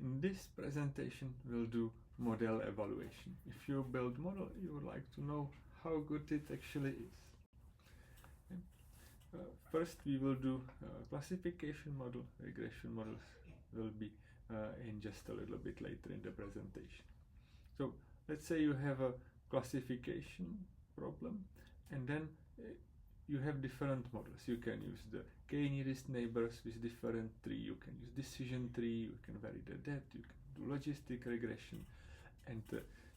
in this presentation we'll do model evaluation. If you build model, you would like to know how good it actually is. Okay. First we will do classification model. Regression models will be in just a little bit later in the presentation. So let's say you have a classification problem, and then you have different models. You can use the k-nearest neighbors with different tree, you can use decision tree, you can vary the depth, you can do logistic regression, and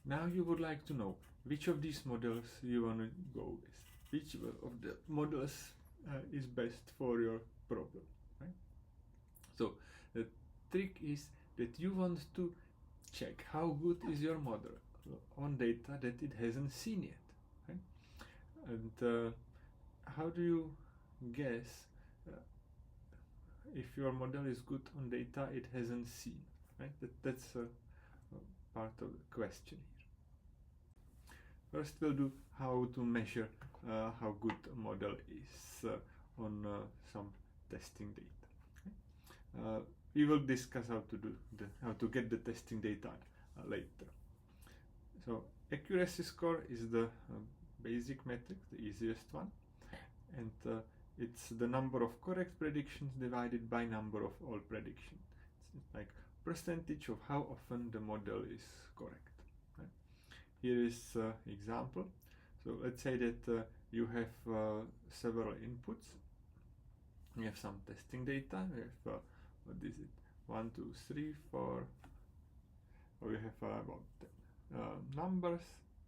now you would like to know which of these models you want to go with, which of the models is best for your problem, right? So the trick is that you want to check how good is your model on data that it hasn't seen yet, right? And how do you guess if your model is good on data it hasn't seen, right? That's part of the question here. First we'll do how to measure how good a model is on some testing data. Okay? We will discuss how to get the testing data later. So accuracy score is the basic metric, the easiest one, and it's the number of correct predictions divided by number of all predictions. It's like percentage of how often the model is correct. Right? Here is example. So let's say that you have several inputs. You have some testing data. You have what is it? 1, 2, 3, 4. Or you have about 10 numbers,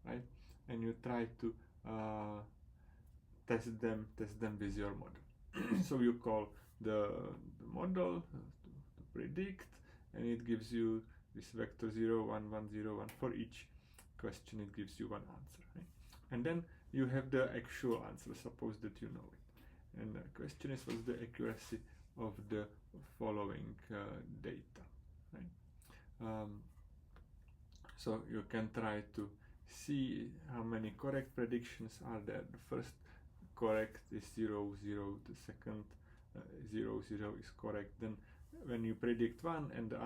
right? And you try to test them with your model. So you call the model to predict, and it gives you this vector 0, 1, 1, 0, 1. For each question it gives you one answer, right? And then you have the actual answer, suppose that you know it. And the question is, what's the accuracy of the following data, right? So you can try to see how many correct predictions are there. The first correct is 0, 0. The second 0, 0 is correct. Then when you predict 1 and the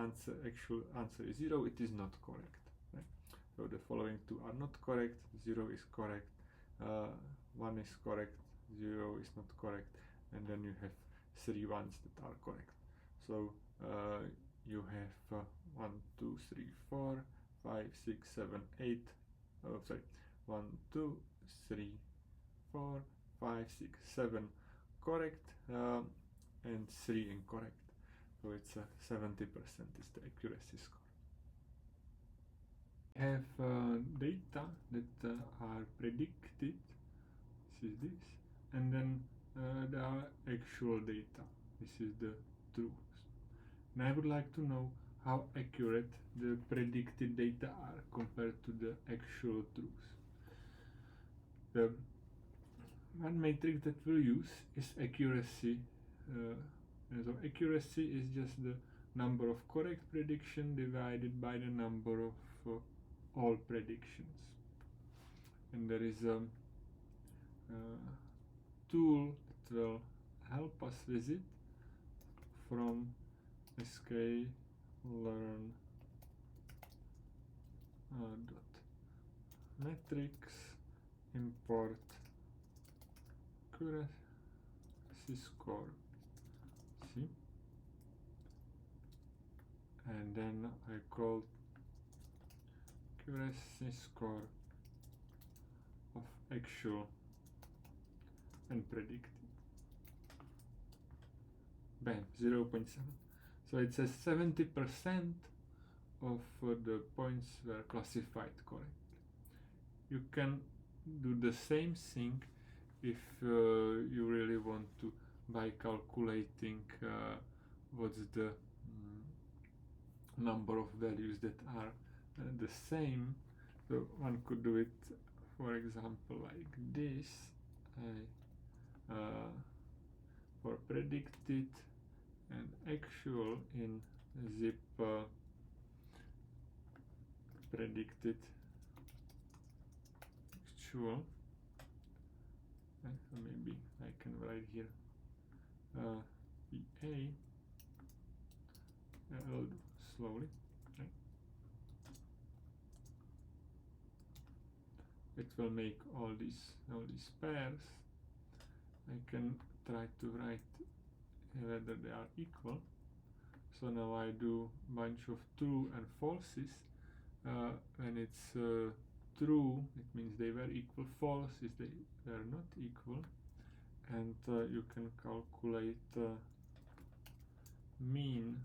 actual answer is 0, it is not correct. Right? So the following two are not correct. 0 is correct. 1 is correct. 0 is not correct. And then you have 3 ones that are correct. So you have 1, 2, 3, 4, 5, 6, 7, 8. Oh, sorry. 1, 2, 3, 4, 5, 6, 7 correct and 3 incorrect. So it's 70% is the accuracy score. We have data that are predicted. This is this, and then there are actual data. This is the truth. And I would like to know how accurate the predicted data are compared to the actual truth. The one metric that we'll use is accuracy. So accuracy is just the number of correct prediction divided by the number of all predictions. And there is a tool that will help us with it from sklearn metrics import accuracy score. See, and then I call accuracy score of actual and predicted. Bam, 0.7. So it says 70% of the points were classified correctly. You can do the same thing if you really want to, by calculating what's the number of values that are the same. So one could do it, for example, like this. For predicted and actual in zip predicted actual. So maybe I can write here PA. I'll do slowly. will make all these pairs. I can try to write whether they are equal. So now I do bunch of true and falses. When it's true, it means they were equal. False is they were not equal. And you can calculate mean,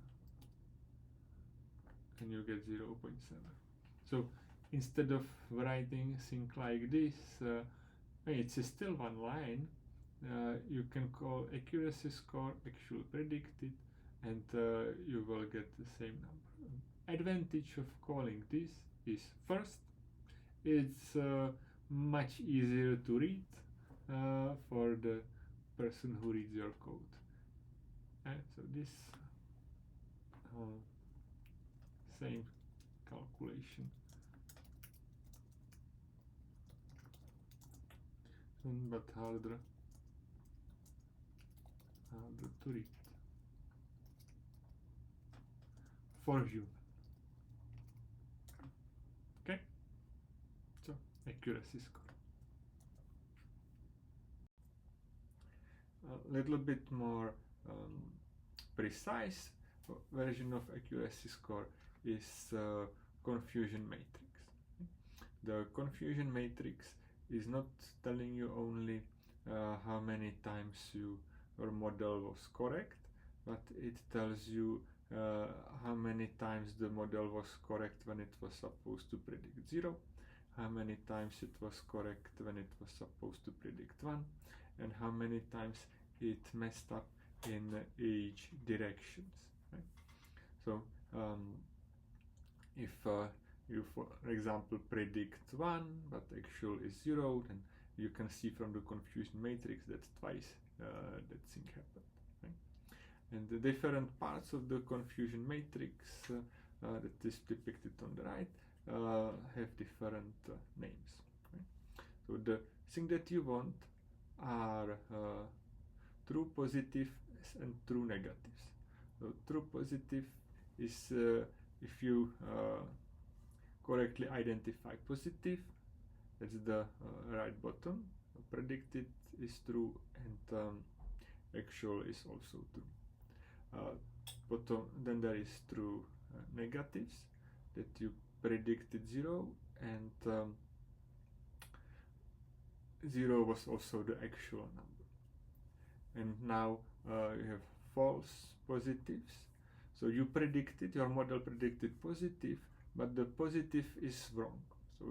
and you get 0.7. So instead of writing things like this, it's still one line. You can call accuracy score actual predicted, and you will get the same number. Advantage of calling this is, first, it's much easier to read for the person who reads your code. So this same calculation, but harder to read for you. Okay, so accuracy score. A little bit more precise version of accuracy score is confusion matrix. The confusion matrix is not telling you only how many times your model was correct, but it tells you how many times the model was correct when it was supposed to predict 0, how many times it was correct when it was supposed to predict 1, and how many times it messed up in each directions. Right? So if you, for example, predict 1 but actual is 0, then you can see from the confusion matrix that twice that thing happened. Right? And the different parts of the confusion matrix that is depicted on the right have different names. Right? So the thing that you want are true positives and true negatives. So true positive is if you correctly identify positive, that's the right bottom. Predicted is true, and actual is also true. Bottom, then there is true negatives, that you predicted 0, and 0 was also the actual number. And now you have false positives. So you predicted, your model predicted positive, but the positive is wrong. So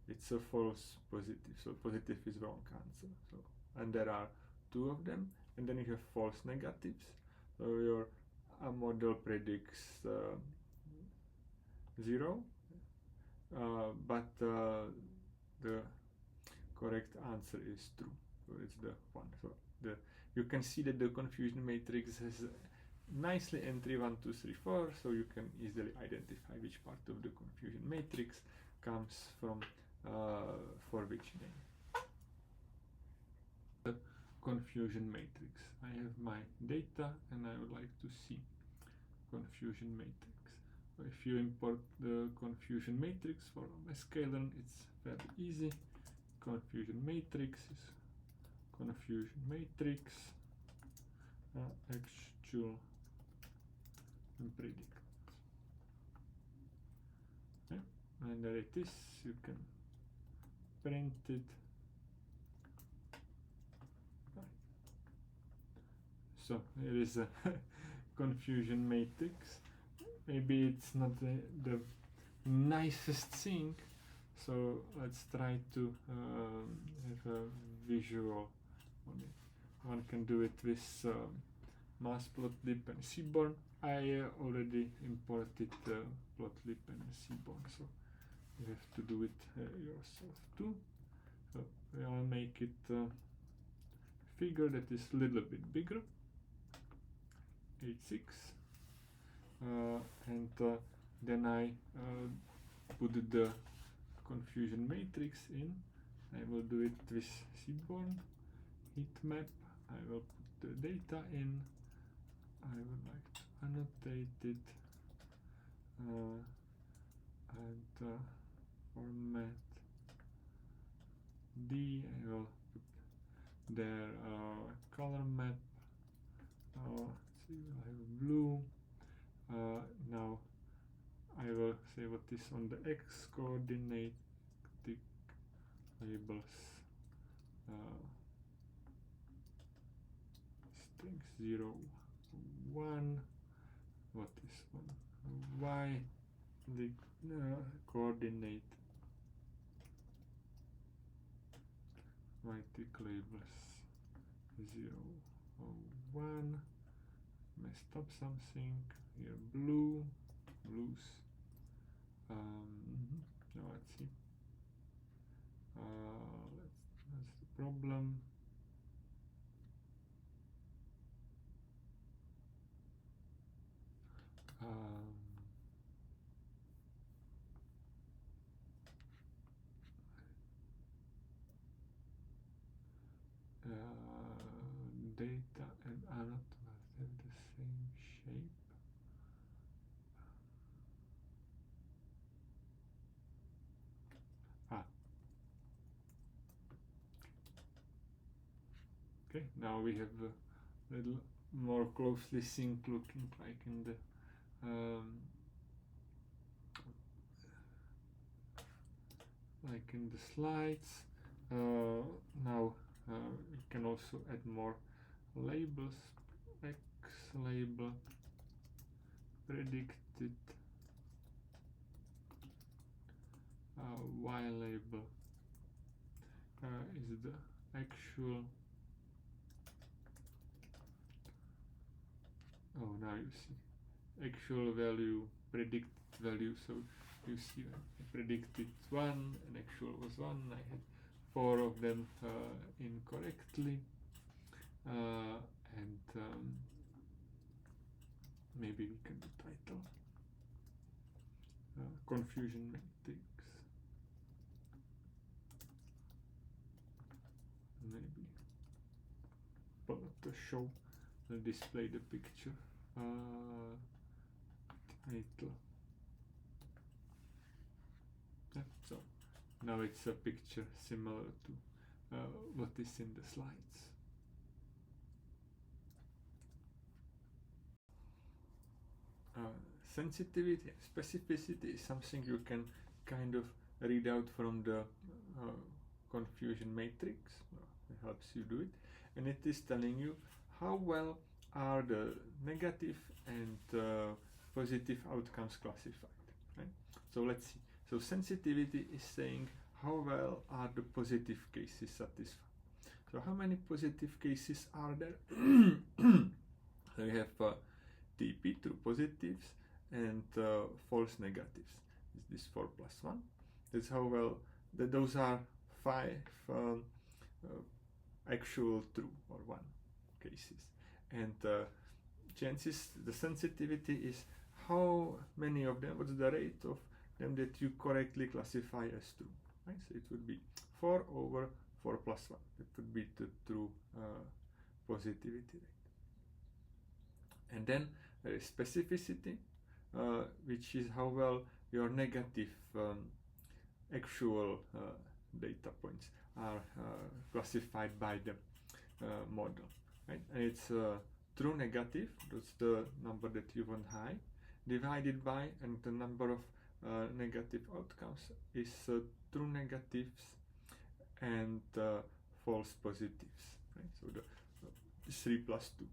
it's a false positive. So positive is wrong answer. So, and there are 2 of them. And then you have false negatives. So your model predicts 0, but the correct answer is true. So it's the 1. So you can see that the confusion matrix has nicely entry 1, 2, 3, 4, so you can easily identify which part of the confusion matrix comes from for which name. The confusion matrix. I have my data and I would like to see confusion matrix. So if you import the confusion matrix for sklearn, it's very easy. Confusion matrix is confusion matrix actual and predict. Okay. And there it is. You can print it. So here is a confusion matrix. Maybe it's not the nicest thing, so let's try to have a visual on it. One can do it with matplotlib and seaborn. I already imported plotlib and seaborn, so you have to do it yourself too. So I'll make it a figure that is a little bit bigger, 8.6, and then I put the confusion matrix in. I will do it with seaborn heatmap. I will put the data in. I would like to annotate it and format D. I will put there color map. Let's see, we'll have blue. Now I will say what is on the x coordinate labels. Strings 0, 1. What is 1? Y. The coordinate y-tick labels 0, 1. Messed up something here. Blues. Now let's see. That's the problem. Data and anot must have the same shape. Okay, now we have a little more closely synced looking like in the slides. Now we can also add more labels. X label, predicted, Y label is the actual. Oh, now you see actual value, predicted value. So you see I predicted 1 and actual was 1. I had 4 of them incorrectly, and maybe we can do title confusion matrix. Maybe to show display the picture. Title. Yeah, so now it's a picture similar to what is in the slides. Sensitivity and specificity is something you can kind of read out from the confusion matrix. It helps you do it, and it is telling you how well are the negative and positive outcomes classified. Right? So let's see. So sensitivity is saying how well are the positive cases satisfied. So how many positive cases are there? So we have TP, true positives, and false negatives. Is this 4 plus 1? That's how well those are 5 actual true or 1 cases. And chances, the sensitivity is how many of them, what's the rate of them that you correctly classify as true. Right? So it would be 4 over 4 plus 1. That would be the true positivity rate. And then there is specificity, which is how well your negative actual data points are classified by the model. Right? And it's true negative, that's the number that you want high, divided by, and the number of negative outcomes is true negatives and false positives. Right? So the 3 plus 2.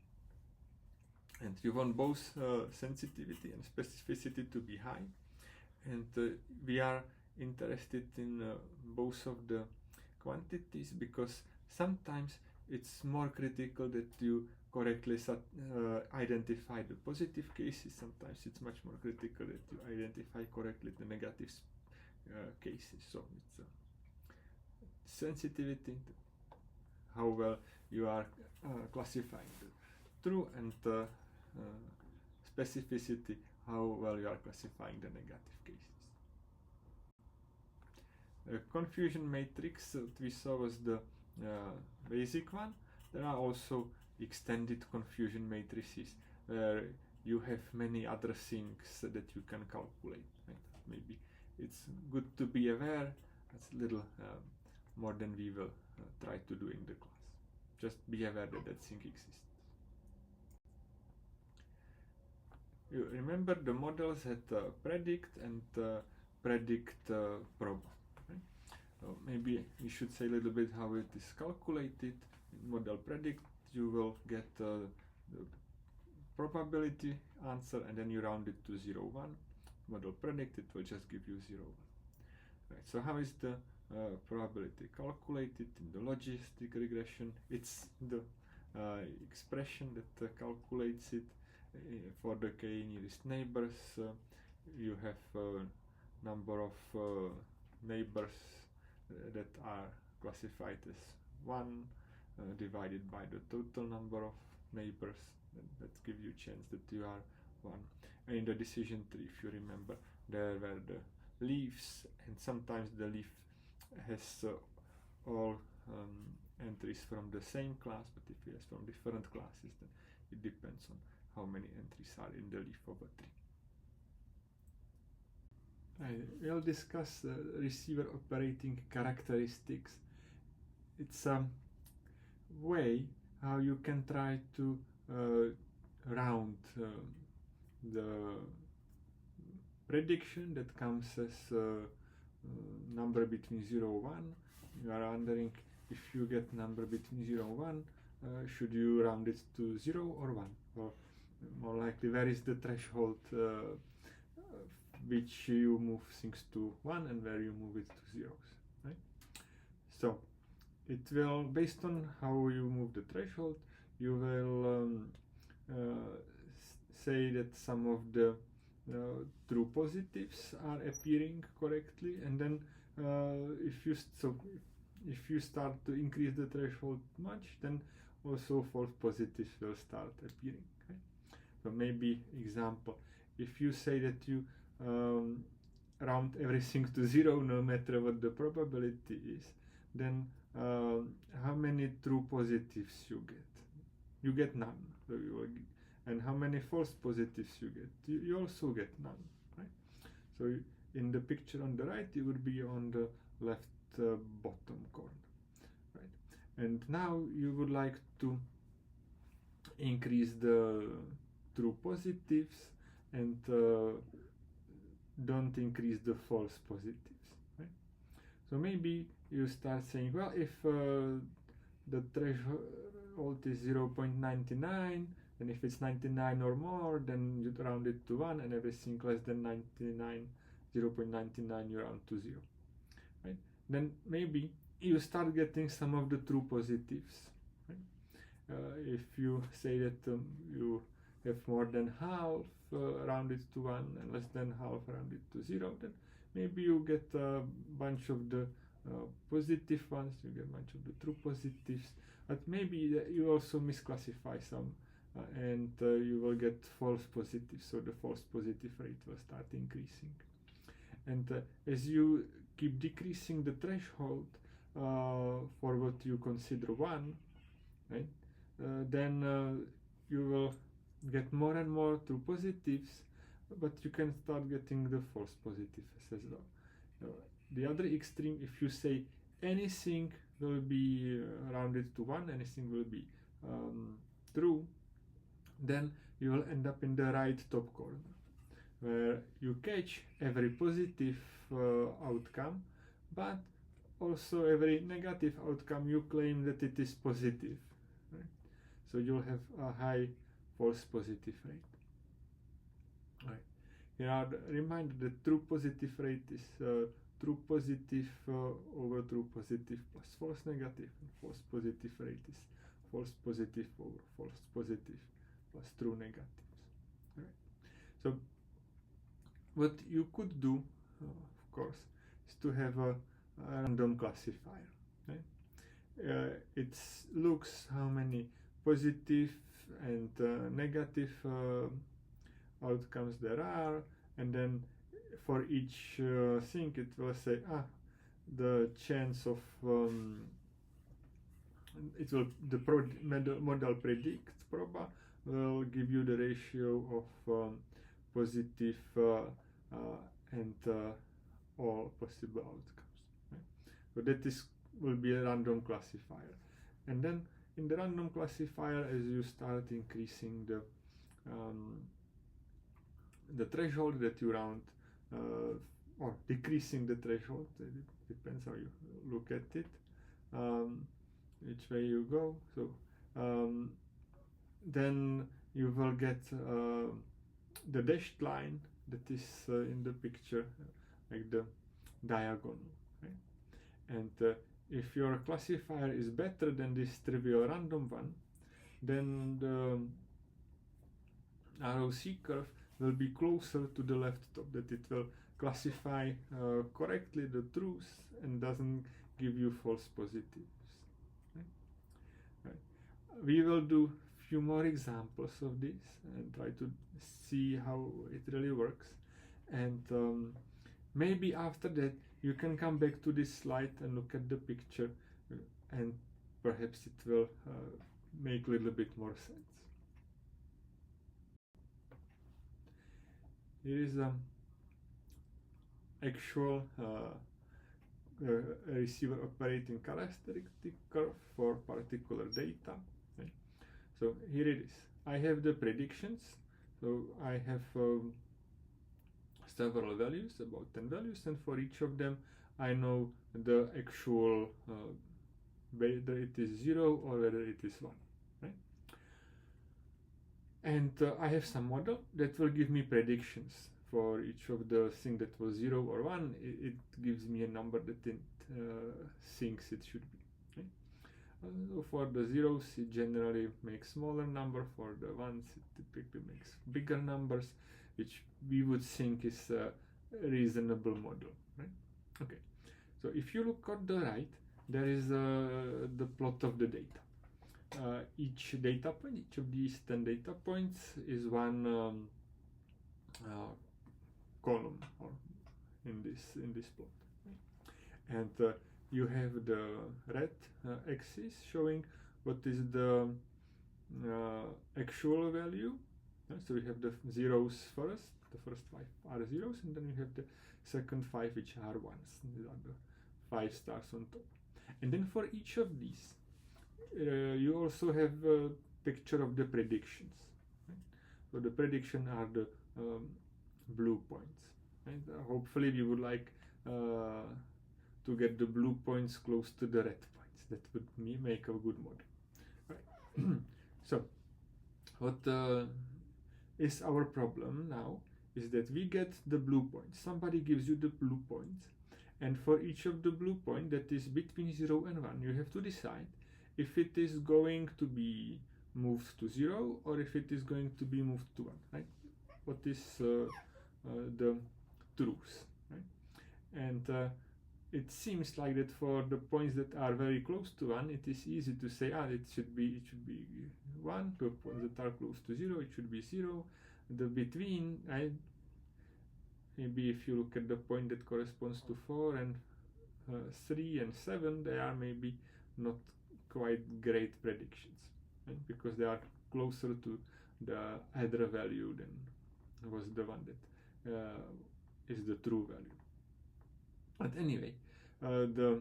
And you want both sensitivity and specificity to be high, and we are interested in both of the quantities because sometimes it's more critical that you correctly identify the positive cases. Sometimes it's much more critical that you identify correctly the negative cases. So it's sensitivity, how well you are classifying the true, and specificity, how well you are classifying the negative cases. The confusion matrix that we saw was the basic one. There are also extended confusion matrices where you have many other things that you can calculate. Right? Maybe it's good to be aware. That's a little more than we will try to do in the class. Just be aware that that thing exists. You remember the models had predict and predict proba. Right? Maybe we should say a little bit how it is calculated. In model predict, you will get the probability answer and then you round it to 0, 1. Model predict, it will just give you 0, 1. Right, so how is the probability calculated in the logistic regression? It's the expression that calculates it for the k nearest neighbors. You have a number of neighbors that are classified as 1 divided by the total number of neighbors. That gives you a chance that you are 1. And in the decision tree, if you remember, there were the leaves, and sometimes the leaf has all entries from the same class, but if it has from different classes, then it depends on how many entries are in the leaf of a tree. I will discuss receiver operating characteristics. It's a way how you can try to round the prediction that comes as number between 0 and 1. You are wondering if you get number between 0 and 1, should you round it to 0 or 1? Or more likely, where is the threshold which you move things to 1 and where you move it to zeros, right? So it will, based on how you move the threshold, you will say that some of the true positives are appearing correctly, and then if you start to increase the threshold much, then also false positives will start appearing. Okay? So maybe example, if you say that you round everything to 0 no matter what the probability is, then how many true positives you get? You get none. So and how many false positives you get? You also get none, right? So in the picture on the right, you would be on the left bottom corner, right? And now you would like to increase the true positives and don't increase the false positives, right? So maybe you start saying, well, if the threshold is 0.99, and if it's 99 or more, then you round it to 1, and everything less than 99, 0.99, you round to 0, right? Then maybe you start getting some of the true positives, right? If you say that you have more than half rounded to 1 and less than half rounded to 0, then maybe you get a bunch of the positive ones, you get a bunch of the true positives, but maybe you also misclassify some and you will get false positives, so the false positive rate will start increasing. And as you keep decreasing the threshold for what you consider 1, right, then you will get more and more true positives, but you can start getting the false positives as well. The other extreme, if you say anything will be rounded to 1, anything will be true, then you will end up in the right top corner, where you catch every positive outcome, but also every negative outcome you claim that it is positive, right? So you'll have a high false positive rate. Right. Here are the reminder that true positive rate is true positive over true positive plus false negative, and false positive rate is false positive over false positive plus true negatives. Right. So what you could do, of course, is to have a random classifier. Right? It looks how many positive and negative outcomes there are, and then for each thing it will say, the chance of it will the model predicts proba will give you the ratio of positive and all possible outcomes. Right? So that is will be a random classifier. And then in the random classifier, as you start increasing the threshold that you round, or decreasing the threshold, it depends how you look at it, which way you go. So then you will get the dashed line that is in the picture, like the diagonal, right? And if your classifier is better than this trivial random one, then the ROC curve will be closer to the left top, that it will classify correctly the truths and doesn't give you false positives. Right? Right. We will do few more examples of this and try to see how it really works. And maybe after that you can come back to this slide and look at the picture, and perhaps it will make a little bit more sense. Here is an actual receiver operating characteristic curve for particular data. Okay. So here it is. I have the predictions. So I have several values, about 10 values, and for each of them I know the actual whether it is 0 or whether it is 1. Right? And I have some model that will give me predictions for each of the things that was 0 or 1. It gives me a number that it thinks it should be. Okay? For the zeros, it generally makes smaller number. For the ones, it typically makes bigger numbers, which we would think is a reasonable model. Right? Okay. So if you look on the right, there is the plot of the data. Each data point, each of these 10 data points is one column, or in this plot. Right? And you have the red axis showing what is the actual value. So we have the zeros first. The first 5 are zeros, and then you have the second 5, which are ones. These are the 5 stars on top. And then for each of these, you also have a picture of the predictions. Right? So the prediction are the blue points. Right? Hopefully we would like to get the blue points close to the red points. That would make a good model. Right? So what is our problem now is that we get the blue points. Somebody gives you the blue points, and for each of the blue point that is between 0 and 1, you have to decide if it is going to be moved to 0 or if it is going to be moved to 1, right? What is the truth, right? And it seems like that for the points that are very close to 1, it is easy to say, it should be 1. The points that are close to 0, it should be 0. The between, right? Maybe if you look at the point that corresponds to 4 and 3 and 7, they are maybe not quite great predictions, right? Because they are closer to the other value than was the one that is the true value. But anyway, the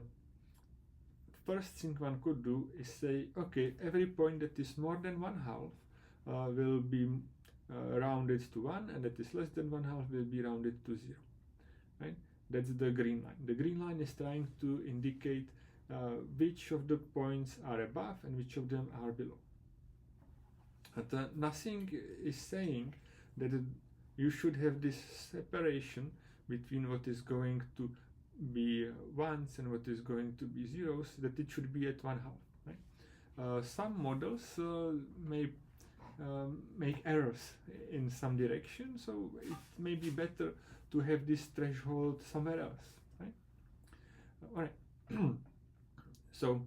first thing one could do is say, okay, every point that is more than 1/2 will be rounded to 1, and that is less than 1/2 will be rounded to 0. Right? That's the green line. The green line is trying to indicate which of the points are above and which of them are below. But nothing is saying that you should have this separation between what is going to be ones and what is going to be zeros, that it should be at 1/2. Right? Some models may make errors in some direction, so it may be better to have this threshold somewhere else. Right? All right. So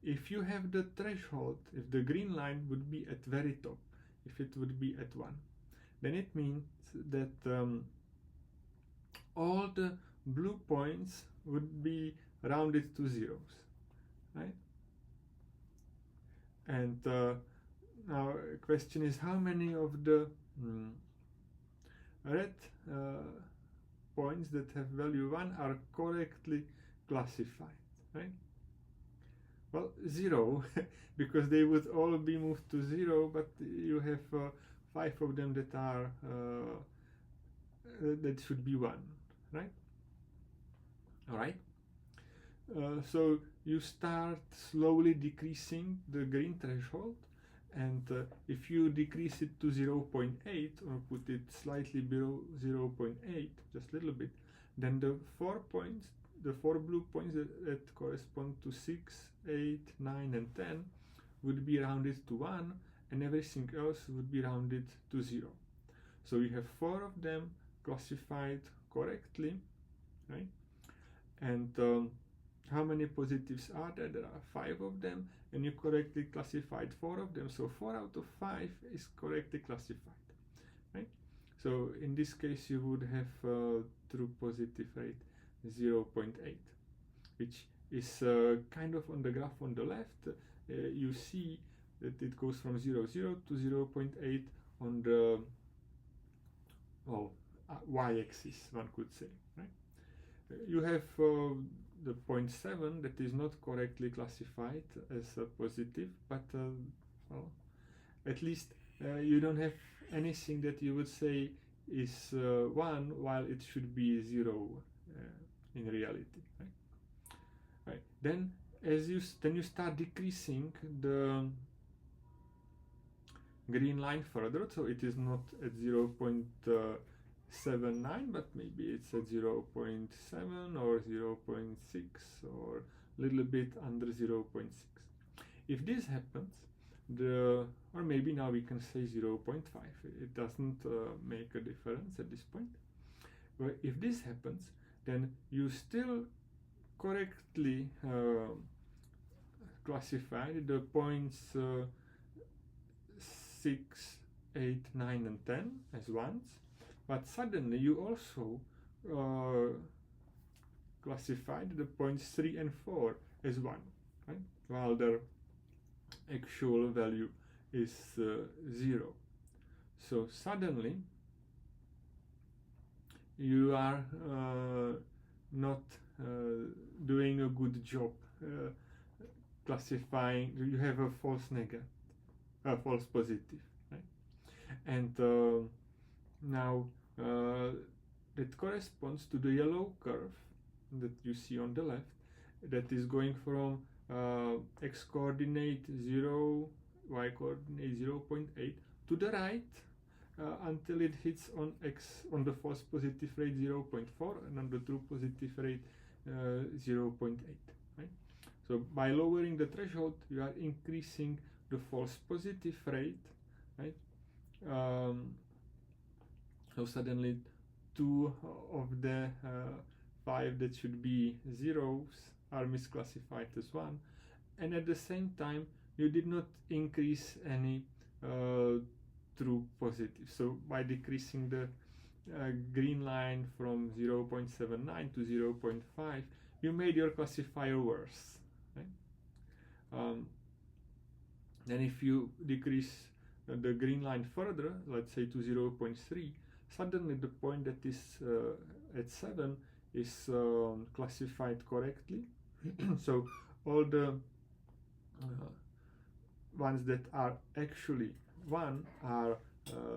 if you have the threshold, if the green line would be at very top, if it would be at 1, then it means that all the blue points would be rounded to zeros, right? And now the question is, how many of the red points that have value 1 are correctly classified, right? well, 0, because they would all be moved to 0, but you have 5 of them that are that should be 1, right? All right. So you start slowly decreasing the green threshold, and if you decrease it to 0.8 or put it slightly below 0.8, just a little bit, then the 4 points, the 4 blue points that correspond to 6, 8, 9, and 10 would be rounded to 1, and everything else would be rounded to 0. So you have 4 of them classified correctly, right? And how many positives are there? There are 5 of them, and you correctly classified 4 of them. So 4 out of 5 is correctly classified, right? So in this case, you would have true positive rate 0.8, which is kind of on the graph on the left. You see that it goes from 0, 0 to 0.8 on the y-axis, one could say, right? You have the 0.7 that is not correctly classified as a positive, but well, at least you don't have anything that you would say is 1 while it should be 0 in reality, right? Right. Then you start decreasing the green line further, so it is not at 0.79, but maybe it's at 0.7 or 0.6 or a little bit under 0.6. If this happens, or maybe now we can say 0.5, it doesn't make a difference at this point. But if this happens, then you still correctly classify the points 6, 8, 9, and 10 as ones, but suddenly you also classified the points 3 and 4 as 1, right? While their actual value is 0. So suddenly you are not doing a good job classifying. You have a false negative, a false positive, right? And now that corresponds to the yellow curve that you see on the left, that is going from x coordinate 0, y coordinate 0.8 to the right until it hits on the false positive rate 0.4 and on the true positive rate 0.8, right? So by lowering the threshold, you are increasing the false positive rate, right? So suddenly 2 of the 5 that should be zeros are misclassified as 1, and at the same time you did not increase any true positive. So by decreasing the green line from 0.79 to 0.5, you made your classifier worse, right? Then if you decrease the green line further, let's say to 0.3, suddenly the point that is at 7 is classified correctly. So all the ones that are actually 1 are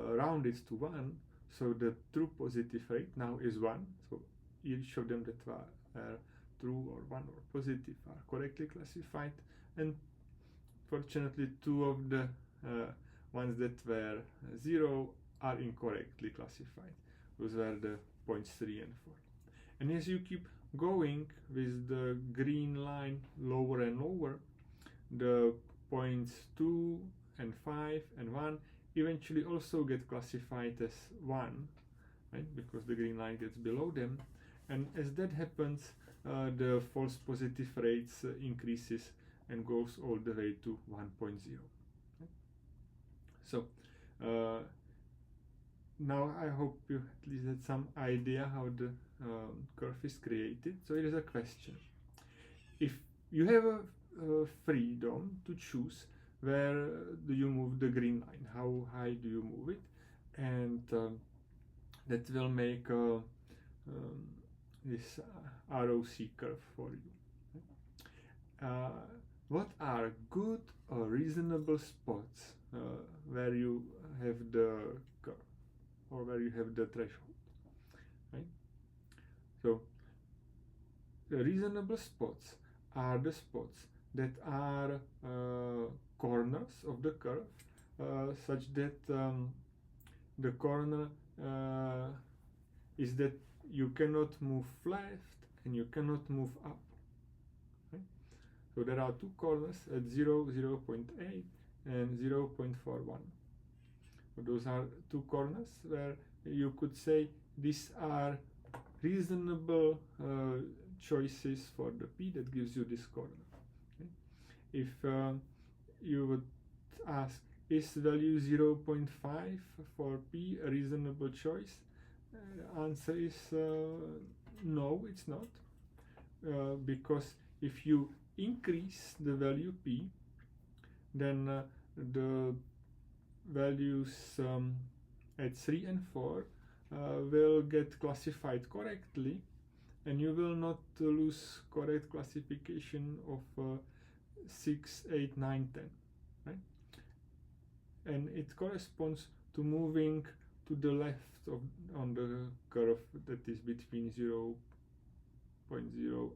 rounded to 1, so the true positive rate now is 1. So each of them that are true or 1 or positive are correctly classified, and fortunately 2 of the ones that were 0 are incorrectly classified. Those were the points 3 and 4. And as you keep going with the green line lower and lower, the points 2 and 5 and 1 eventually also get classified as 1, right? Because the green line gets below them. And as that happens, the false positive rates increases and goes all the way to 1.0. Right? So now I hope you at least had some idea how the curve is created. So here is a question. If you have a freedom to choose where do you move the green line, how high do you move it, and that will make this ROC curve for you. what are good or reasonable spots where you have the curve or where you have the threshold, right? So the reasonable spots are the spots that are corners of the curve, such that the corner is that you cannot move left and you cannot move up. Right? So there are two corners at 0, 0.8 and 0.41. So those are two corners where you could say these are reasonable choices for the p that gives you this corner. Okay? If you would ask, is value 0.5 for p a reasonable choice? Answer is no, it's not, because if you increase the value p, then the values at 3 and 4 will get classified correctly, and you will not lose correct classification of 6, 8, 9, 10, right? And it corresponds to moving to the left of on the curve that is between 0.0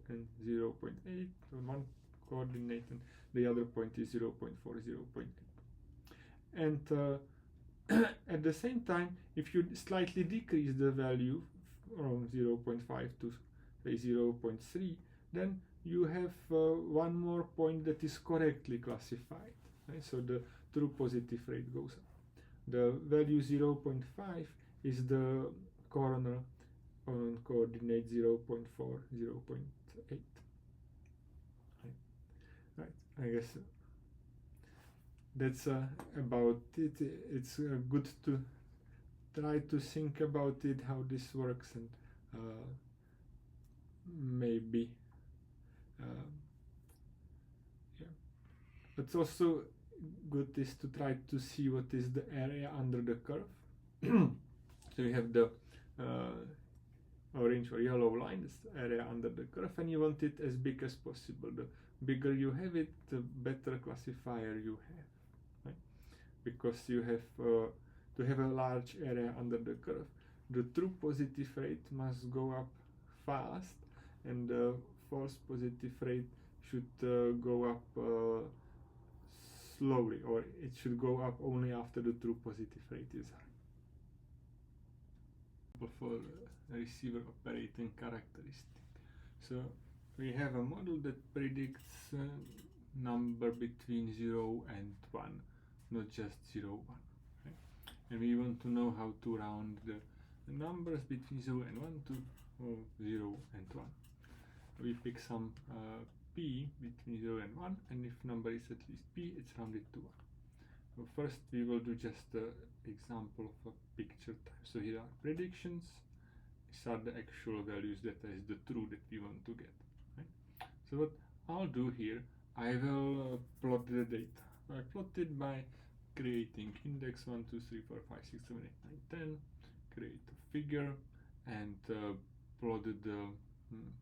and 0.8 on one coordinate, and the other point is 0.4, 0.8. And at the same time, if you slightly decrease the value from 0.5 to say 0.3, then you have one more point that is correctly classified, right? So the true positive rate goes up. The value 0.5 is the corner on coordinate 0.4, 0.8. Right. I guess that's about it. It's good to try to think about it, how this works, and maybe yeah. It's also good is to try to see what is the area under the curve. So you have the orange or yellow line, this area under the curve, and you want it as big as possible. The bigger you have it, the better classifier you have, right? Because you have to have a large area under the curve, the true positive rate must go up fast, and the false positive rate should go up slowly, or it should go up only after the true positive rate is high. For receiver operating characteristic. So we have a model that predicts number between 0 and 1, not just 0, 1. Right? And we want to know how to round the numbers between 0 and 1 to 0 and 1. We pick some p between 0 and 1, and if number is at least p, it's rounded to 1. So first we will do just the example of a picture type. So here are predictions. These are the actual values, that is the true that we want to get. Right? So what I'll do here, I will plot the data. I plot it by creating index 1, 2, 3, 4, 5, 6, 7, 8, 9, 10, create a figure, and plot the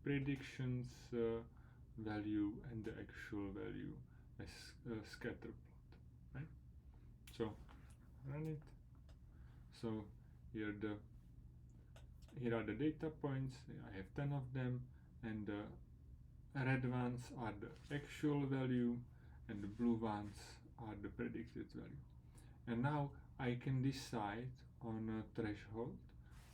predictions value and the actual value as a scatter plot. Right? So run it. So here are the data points. I have 10 of them, and the red ones are the actual value, and the blue ones are the predicted value. And now I can decide on a threshold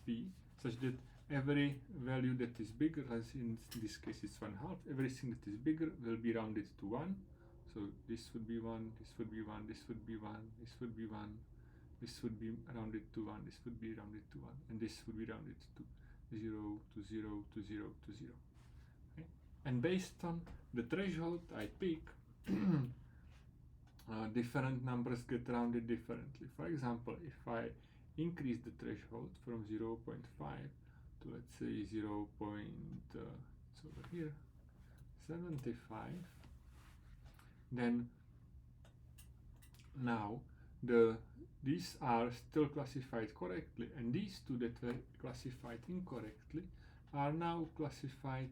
p, such that every value that is bigger, as in this case it's 1/2, everything that is bigger will be rounded to 1. So this would be 1, this would be 1, this would be 1, this would be 1, this would be rounded to 1, this would be rounded to 1, and this would be rounded to 0, to 0, to 0, to 0. Okay? And based on the threshold I pick, different numbers get rounded differently. For example, if I increase the threshold from 0.5 to, let's say, 0. It's over here, 75, then now these are still classified correctly, and these two that were classified incorrectly are now classified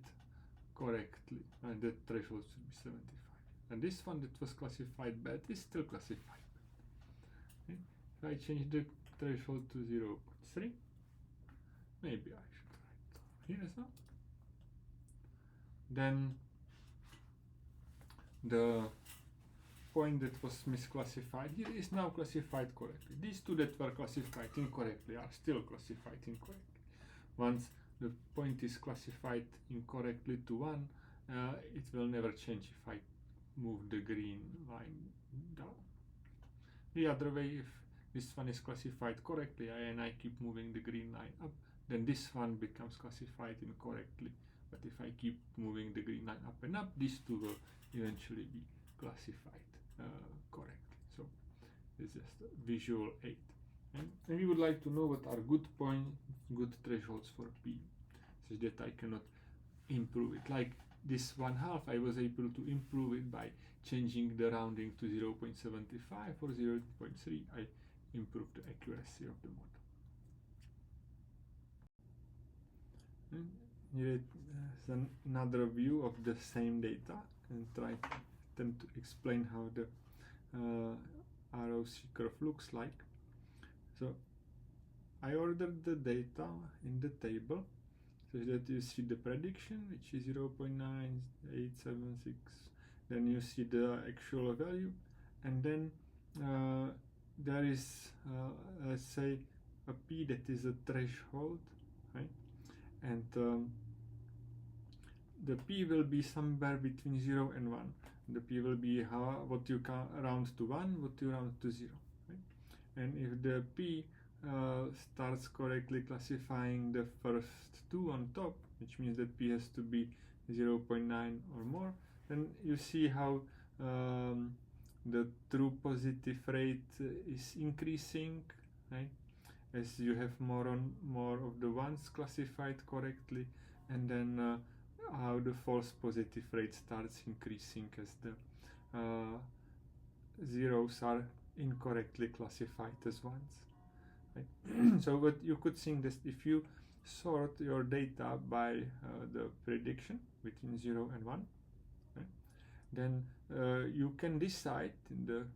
correctly, and the threshold should be 75. And this one that was classified bad is still classified bad. Okay? If I change the threshold to 0.3, maybe I should write here as well. Then the point that was misclassified here is now classified correctly. These two that were classified incorrectly are still classified incorrectly. Once the point is classified incorrectly to 1, it will never change if I move the green line down. The other way, if this one is classified correctly and I keep moving the green line up, then this one becomes classified incorrectly. But if I keep moving the green line up and up, these two will eventually be classified correctly. So this is just a visual aid. And we would like to know what are good thresholds for P, such that I cannot improve it. Like this 1/2, I was able to improve it by changing the rounding to 0.75 or 0.3. I improved the accuracy of the model. And here is another view of the same data, and try to explain how the ROC curve looks like. So I ordered the data in the table so that you see the prediction, which is 0.9876. Then you see the actual value, and then there is let's say a P that is a threshold, right? And the P will be somewhere between 0 and 1. The P will be what you can round to 1, what you round to 0. Right? And if the P starts correctly classifying the first two on top, which means that P has to be 0.9 or more, then you see how the true positive rate is increasing, right? As you have more of the ones classified correctly, and then how the false positive rate starts increasing as the zeros are incorrectly classified as ones. Right? So what you could think that if you sort your data by the prediction between 0 and 1, right, then you can decide in the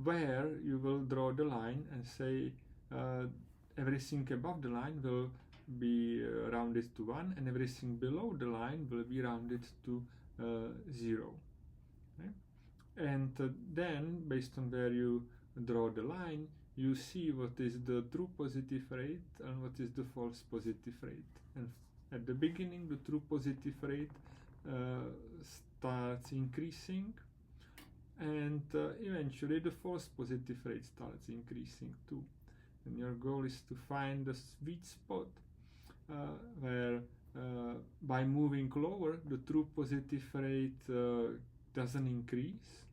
where you will draw the line and say everything above the line will be rounded to 1 and everything below the line will be rounded to 0. Okay? And then based on where you draw the line, you see what is the true positive rate and what is the false positive rate. And at the beginning, the true positive rate starts increasing, and eventually the false positive rate starts increasing too. And your goal is to find the sweet spot where by moving lower, the true positive rate doesn't increase,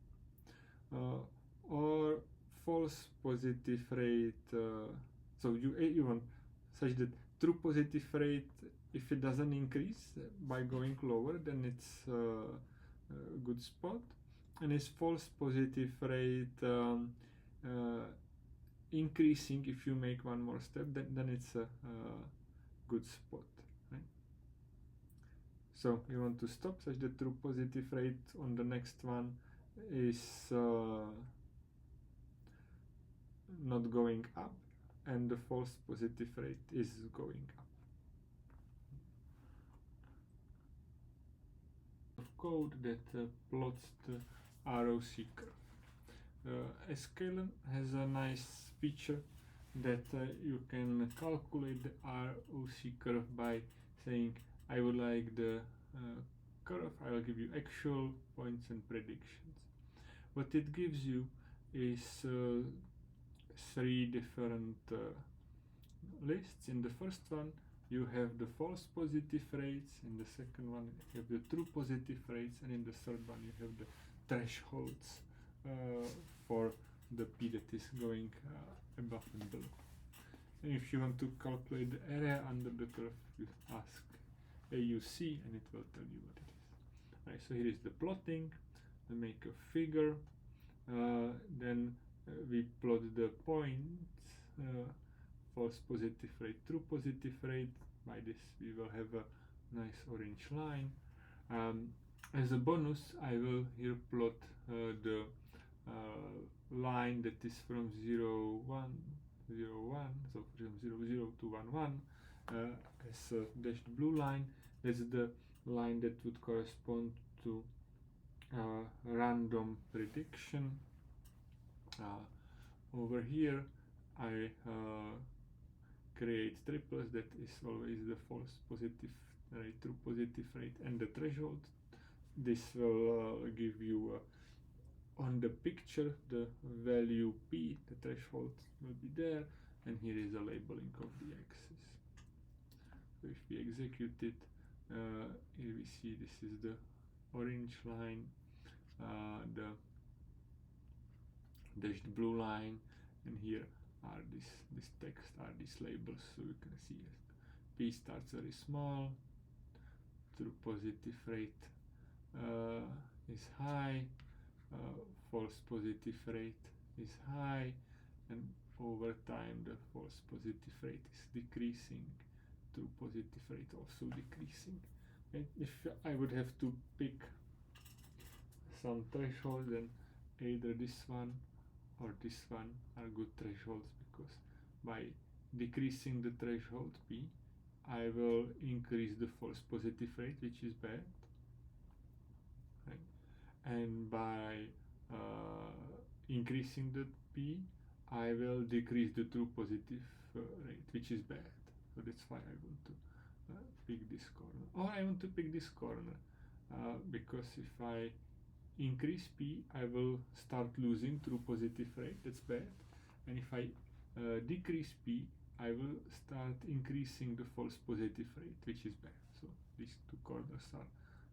or false positive rate, so you want such that true positive rate, if it doesn't increase by going lower, then it's a good spot, and its false positive rate increasing if you make one more step, then it's a good spot, right? So you want to stop such that true positive rate on the next one is not going up, and the false positive rate is going up. Code that plots the ROC curve. Sklearn has a nice feature that you can calculate the ROC curve by saying I would like the curve, I will give you actual points and predictions. What it gives you is 3 different lists. In the first one you have the false positive rates, in the second one you have the true positive rates, and in the third one you have the thresholds for the P that is going above and below. And if you want to calculate the area under the curve, you ask AUC and it will tell you what it is. Right, so here is the plotting. We make a figure, then we plot the points, false positive rate, true positive rate. By this we will have a nice orange line, As a bonus, I will here plot the line that is from 0, 1, 0, 1, so from 0, 0 to 1, 1, as a dashed blue line. That's the line that would correspond to random prediction. Over here, I create triples, that is always the false positive rate, true positive rate, and the threshold. This will give you on the picture the value P, the threshold will be there, and here is a labeling of the axis. So if we execute it, here we see this is the orange line, the dashed blue line, and here are this text, are these labels. So you can see P starts very small, true positive rate is high, false positive rate is high, and over time the false positive rate is decreasing, true positive rate also decreasing. And if I would have to pick some threshold, then either this one or this one are good thresholds, because by decreasing the threshold P, I will increase the false positive rate, which is bad, right? And by increasing the P, I will decrease the true positive rate, which is bad. So that's why I want to pick this corner, or I want to pick this corner, because if I increase P, I will start losing true positive rate, that's bad, and if I decrease P, I will start increasing the false positive rate, which is bad. So these two corners are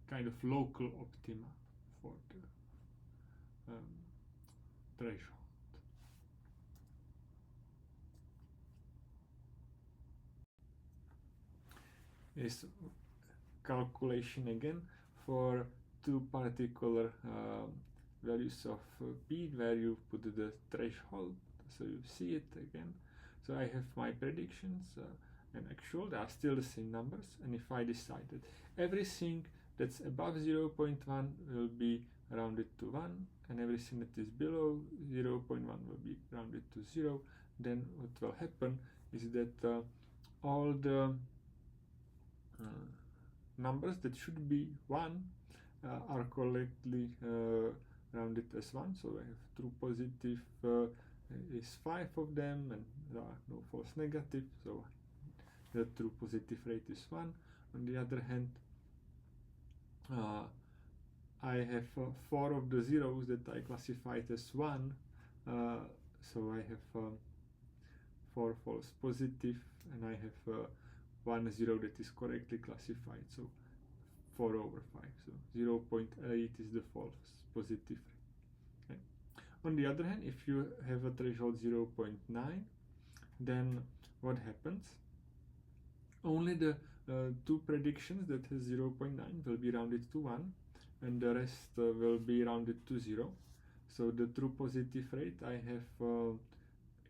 kind of local optima for the threshold. Is calculation again for two particular values of P, where you put the threshold, so you see it again. So I have my predictions and actual, they are still the same numbers, and if I decide that everything that's above 0.1 will be rounded to 1, and everything that is below 0.1 will be rounded to 0, then what will happen is that all the numbers that should be 1 are correctly rounded as 1. So I have true positive is 5 of them, and there are no false negative, so the true positive rate is 1. On the other hand, I have 4 of the zeros that I classified as 1, so I have 4 false positive, and I have 1 0 that is correctly classified, so 4 over 5, so 0.8 is the false positive. Okay. On the other hand, if you have a threshold 0.9, then what happens? Only the two predictions that has 0.9 will be rounded to 1, and the rest will be rounded to 0. So the true positive rate, I have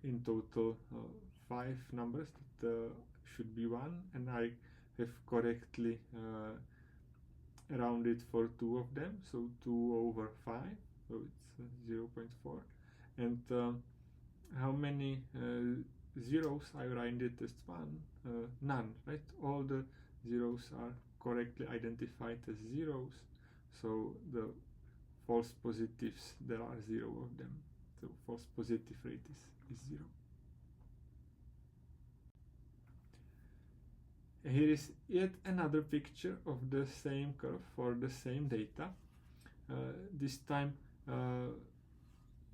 in total 5 numbers that should be 1, and I have correctly rounded for 2 of them, so 2 over 5, so it's 0.4. And how many zeros I rounded as 1? None, right? All the zeros are correctly identified as zeros, so the false positives, there are 0 of them, so false positive rate is 0. Here is yet another picture of the same curve for the same data. This time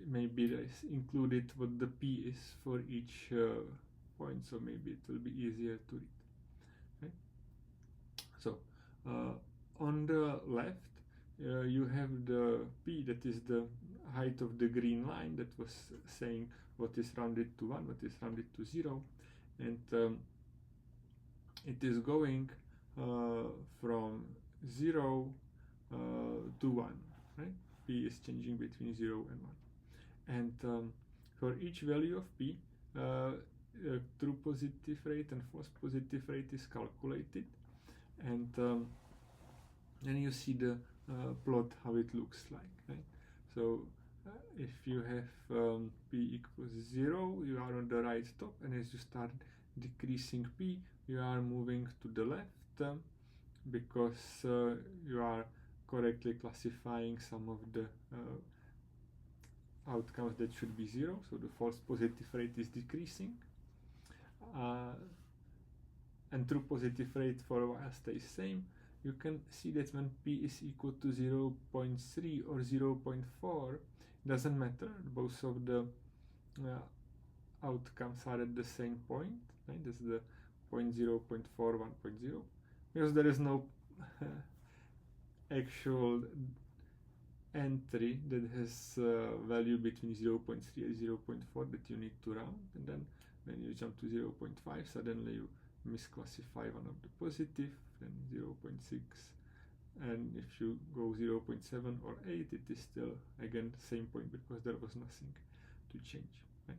maybe there is included what the P is for each point, so maybe it will be easier to read. Okay? So on the left you have the P, that is the height of the green line that was saying what is rounded to 1, what is rounded to 0, and it is going from 0 to 1, right? P is changing between 0 and 1. And for each value of P, true positive rate and false positive rate is calculated. And then you see the plot how it looks like, right? So if you have p equals 0, you are on the right top, and as you start decreasing p, you are moving to the left, because you are correctly classifying some of the outcomes that should be 0, so the false positive rate is decreasing, and true positive rate for a while stays same. You can see that when p is equal to 0.3 or 0.4, doesn't matter, both of the outcomes are at the same point, right? This is the 0.0, 0.4, 1.0, because there is no actual entry that has value between 0.3 and 0.4 that you need to round, and then when you jump to 0.5, suddenly you misclassify one of the positive, then 0.6, and if you go 0.7 or 8, it is still again the same point because there was nothing to change, right?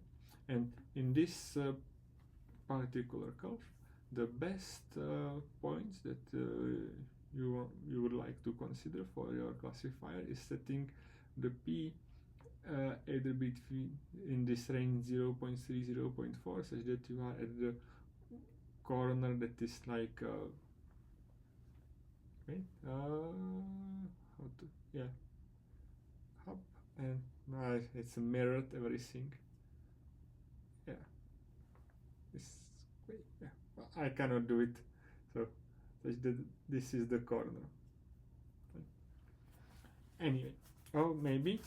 And in this particular curve, the best points that you would like to consider for your classifier is setting the p either between in this range 0.3, 0.4, such that you are at the corner that is like up, and it's mirrored everything. Yeah, well, I cannot do it, so this is the corner. Anyway, oh, maybe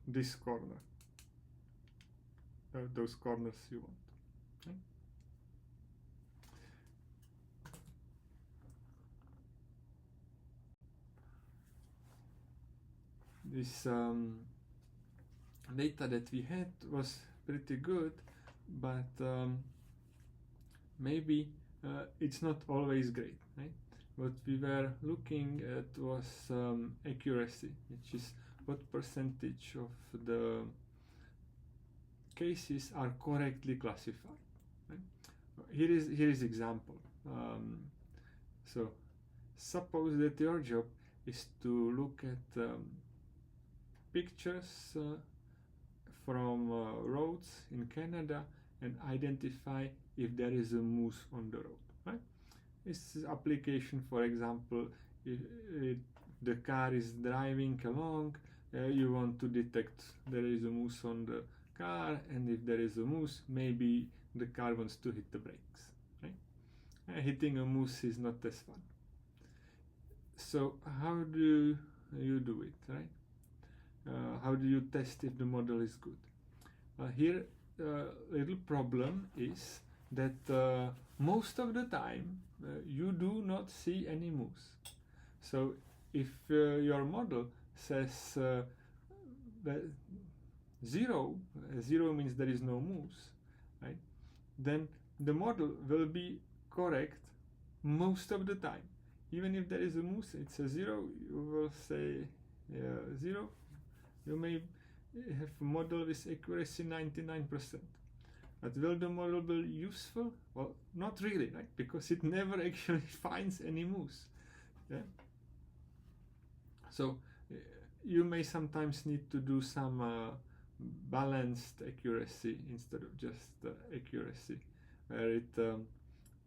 this corner, those corners you want. Okay? This data that we had was pretty good, but maybe it's not always great, right? What we were looking at was accuracy, which is what percentage of the cases are correctly classified. Right? Here is example. So suppose that your job is to look at pictures from roads in Canada and identify if there is a moose on the road. Right? This is application, for example, if the car is driving along, you want to detect there is a moose on the car, and if there is a moose, maybe the car wants to hit the brakes. Right? Hitting a moose is not as fun. So how do you do it, right? How do you test if the model is good? Here, little problem is that most of the time you do not see any moose. So if your model says zero means there is no moose, right? Then the model will be correct most of the time. Even if there is a moose, it's a 0, you will say 0. You may have a model with accuracy 99%. But will the model be useful? Well, not really, right? Because it never actually finds any moose. Yeah? So you may sometimes need to do some balanced accuracy instead of just accuracy, where it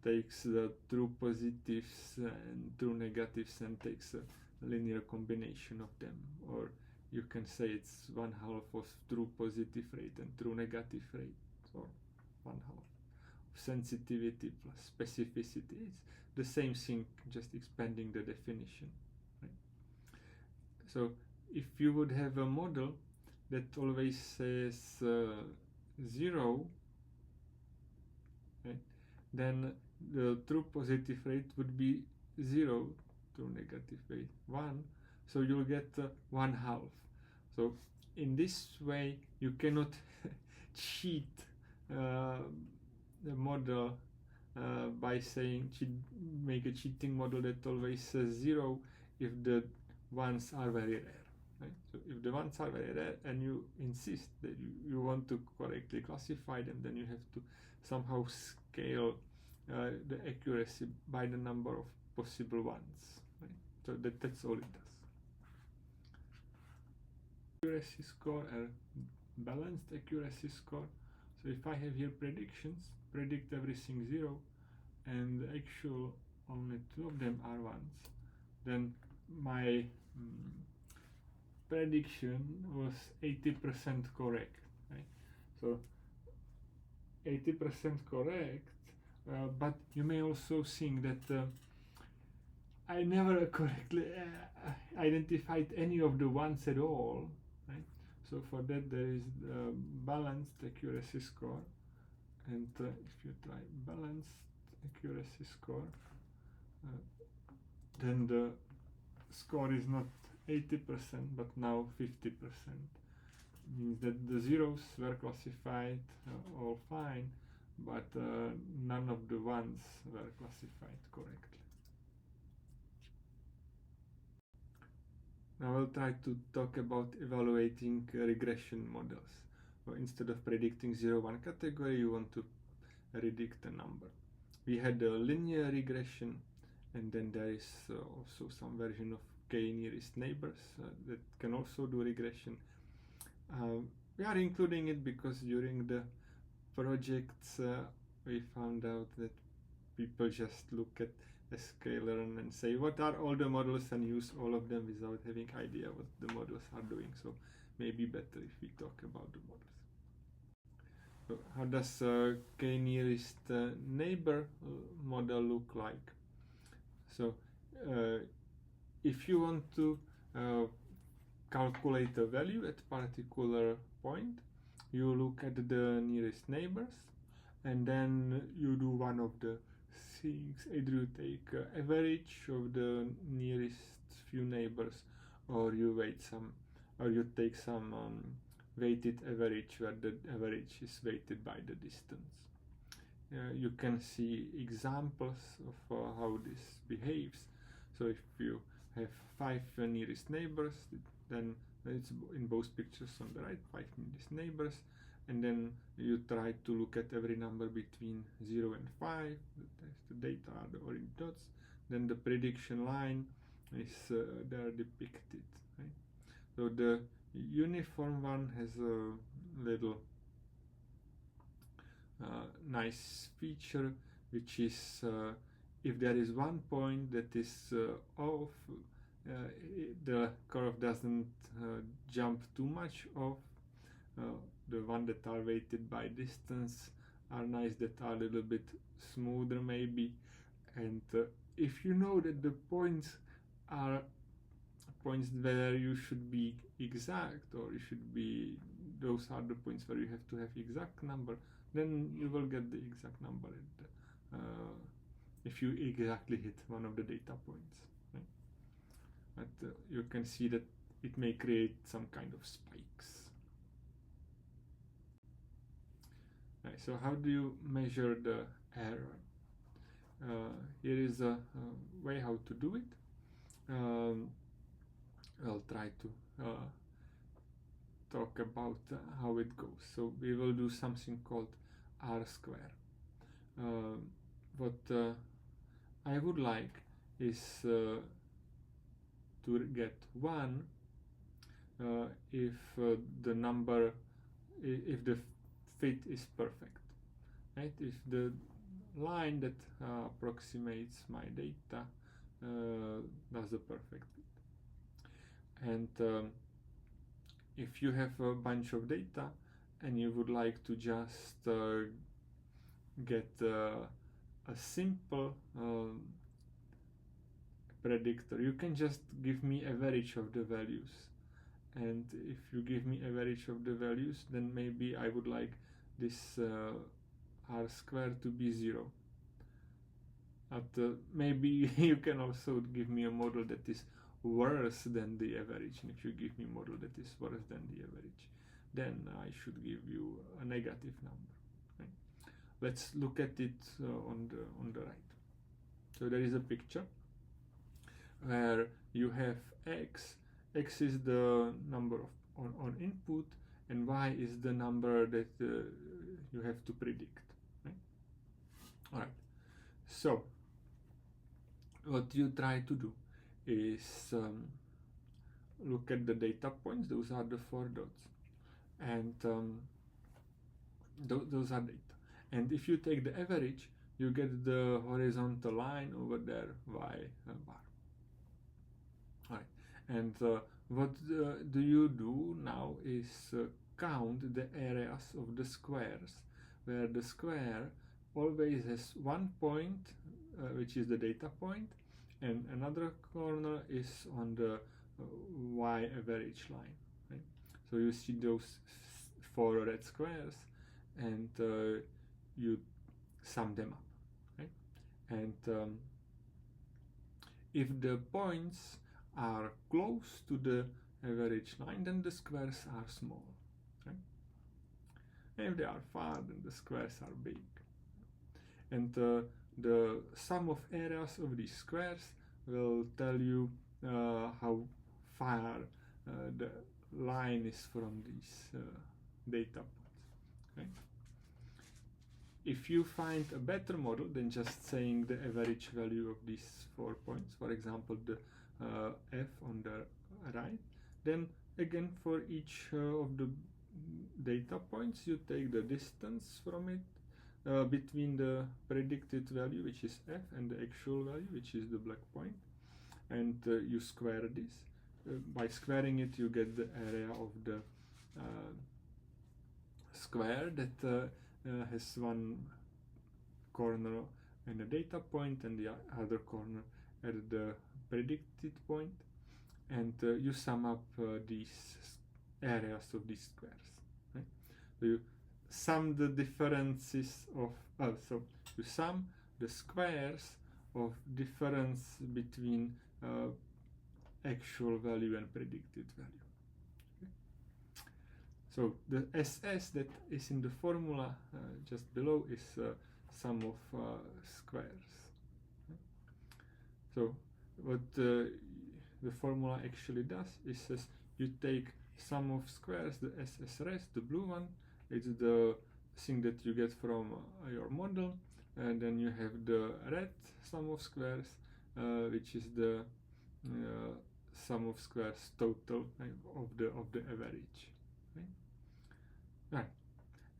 takes the true positives and true negatives and takes a linear combination of them, or you can say it's 1/2 of true positive rate and true negative rate, or 1/2 of sensitivity plus specificity. It's the same thing, just expanding the definition. Right? So if you would have a model that always says 0, right, then the true positive rate would be 0, true negative rate 1, so you'll get 1/2. So in this way you cannot cheat the model by saying make a cheating model that always says 0 if the ones are very rare. right? So if the ones are very rare and you insist that you want to correctly classify them, then you have to somehow scale the accuracy by the number of possible ones, right? So that's all it does. Accuracy score and balanced accuracy score. So if I have here predictions, predict everything 0, and the actual only 2 of them are ones, then my prediction was 80% correct, right? So 80% correct, but you may also think that I never correctly identified any of the ones at all, right? So for that there is the balanced accuracy score, and if you try balanced accuracy score, then the score is not 80% but now 50%. Means that the zeros were classified all fine, but none of the ones were classified correctly. Now I'll try to talk about evaluating regression models. So instead of predicting 0-1 category, you want to predict a number. We had a linear regression, and then there is also some version of k-nearest neighbors that can also do regression. We are including it because during the projects we found out that people just look at a scalar and say what are all the models and use all of them without having idea what the models are doing. So maybe better if we talk about the models. So how does k-nearest neighbor model look like? So if you want to calculate a value at particular point, you look at the nearest neighbors, and then you do one of the things. Either you take average of the nearest few neighbors, or you take some weighted average where the average is weighted by the distance. You can see examples of how this behaves. So if you have 5 nearest neighbors, then it's in both pictures on the right, 5 nearest neighbors, and then you try to look at every number between 0 and 5. The data are the orange dots. Then the prediction line is there depicted, right? So the uniform one has a little nice feature, which is if there is one point that is off, the curve doesn't jump too much off. The one that are weighted by distance are nice, that are a little bit smoother maybe. And if you know that the points are points where you should be exact, or you should be, those are the points where you have to have exact number, then you will get the exact number if you exactly hit one of the data points, right? But you can see that it may create some kind of spikes. Right, so how do you measure the error? Here is a way how to do it. I'll try to talk about how it goes. So we will do something called R square. What I would like is to get 1 if the number, if the fit is perfect, right? If the line that approximates my data does a perfect fit. And if you have a bunch of data and you would like to just get a simple predictor, you can just give me average of the values. And if you give me average of the values, then maybe I would like this R square to be 0. But maybe you can also give me a model that is worse than the average. And if you give me a model that is worse than the average, then I should give you a negative number. Right? Let's look at it on the right. So there is a picture where you have X, x is the number of on input, and y is the number that you have to predict. Right? All right. So what you try to do is look at the data points. Those are the 4 dots, and those are data. And if you take the average, you get the horizontal line over there, y bar. All right. And what do you do now is count the areas of the squares, where the square always has one point, which is the data point, and another corner is on the y average line. Right? So you see those 4 red squares, and you sum them up. Right? And if the points are close to the average line, then the squares are small. Right? And if they are far, then the squares are big. And the sum of areas of these squares will tell you how far the line is from these data points. Right? If you find a better model than just saying the average value of these 4 points, for example the f on the right, then again for each of the data points you take the distance from it between the predicted value, which is f, and the actual value, which is the black point, and you square this. By squaring it you get the area of the square that has one corner and a data point and the other corner at the predicted point, and you sum up these areas of these squares. Right? So you sum the differences of so you sum the squares of difference between actual value and predicted value. Okay? So the SS that is in the formula just below is sum of squares. Okay? So what the formula actually does is says you take sum of squares, the SS rest, the blue one, it's the thing that you get from your model, and then you have the red sum of squares, which is the sum of squares total of the average. Right?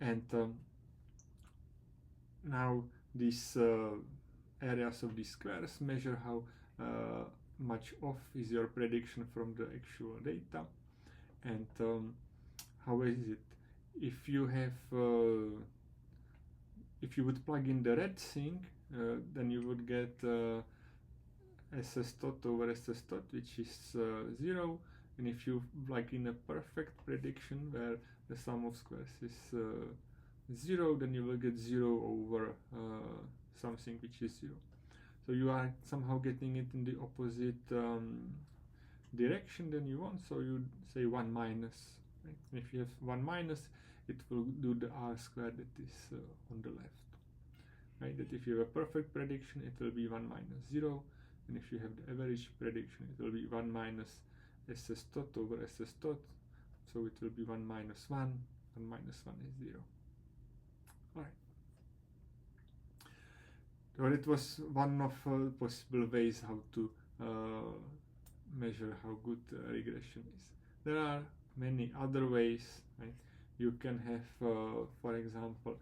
And now these areas of these squares measure how much off is your prediction from the actual data, and how is it if you have if you would plug in the red thing, then you would get SS dot over SS dot, which is 0, and if you plug in a perfect prediction where the sum of squares is 0, then you will get 0 over something which is 0. So you are somehow getting it in the opposite direction than you want, so you say 1 minus. Right? And if you have 1 minus, it will do the r squared that is on the left. Right? That if you have a perfect prediction, it will be 1 minus 0, and if you have the average prediction, it will be 1 minus SS dot over SS dot, so it will be 1 minus 1, 1 minus 1 is 0. Alright. Well, it was one of possible ways how to measure how good regression is. There are many other ways. Right? You can have, for example,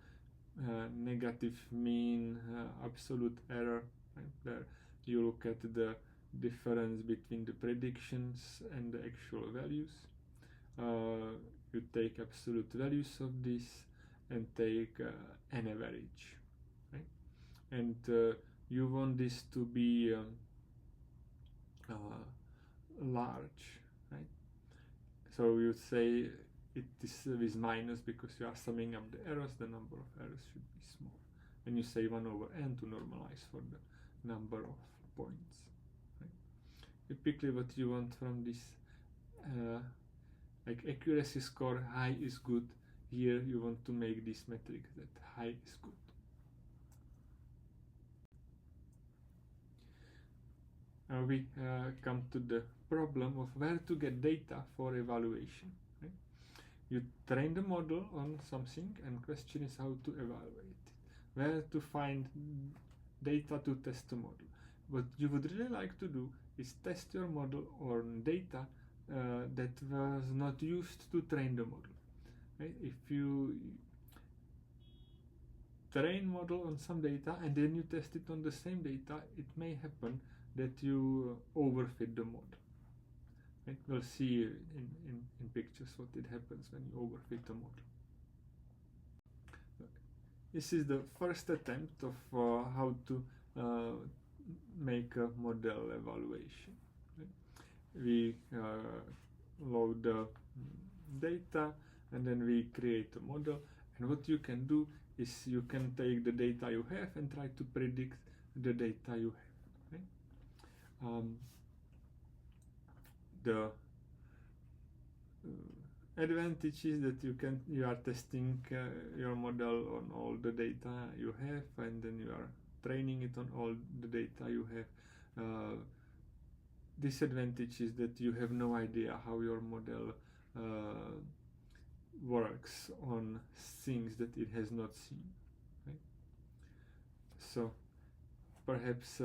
negative mean absolute error. Right? There you look at the difference between the predictions and the actual values. You take absolute values of this and take an average. Right? And you want this to be large, right? So you say it is with minus because you are summing up the errors, the number of errors should be small. And you say 1 over n to normalize for the number of points. Right? Typically what you want from this, like accuracy score, high is good. Here you want to make this metric that high is good. we come to the problem of where to get data for evaluation. Right? You train the model on something, and question is how to evaluate it. Where to find data to test the model. What you would really like to do is test your model on data that was not used to train the model. Right? If you train model on some data and then you test it on the same data, it may happen that you overfit the model. Right? We'll see in pictures what it happens when you overfit the model. This is the first attempt of how to make a model evaluation. Right? We load the data and then we create a model, and what you can do is you can take the data you have and try to predict the data you have. Right? The advantage is that you are testing your model on all the data you have, and then you are training it on all the data you have. Disadvantage is that you have no idea how your model works on things that it has not seen. Right? So perhaps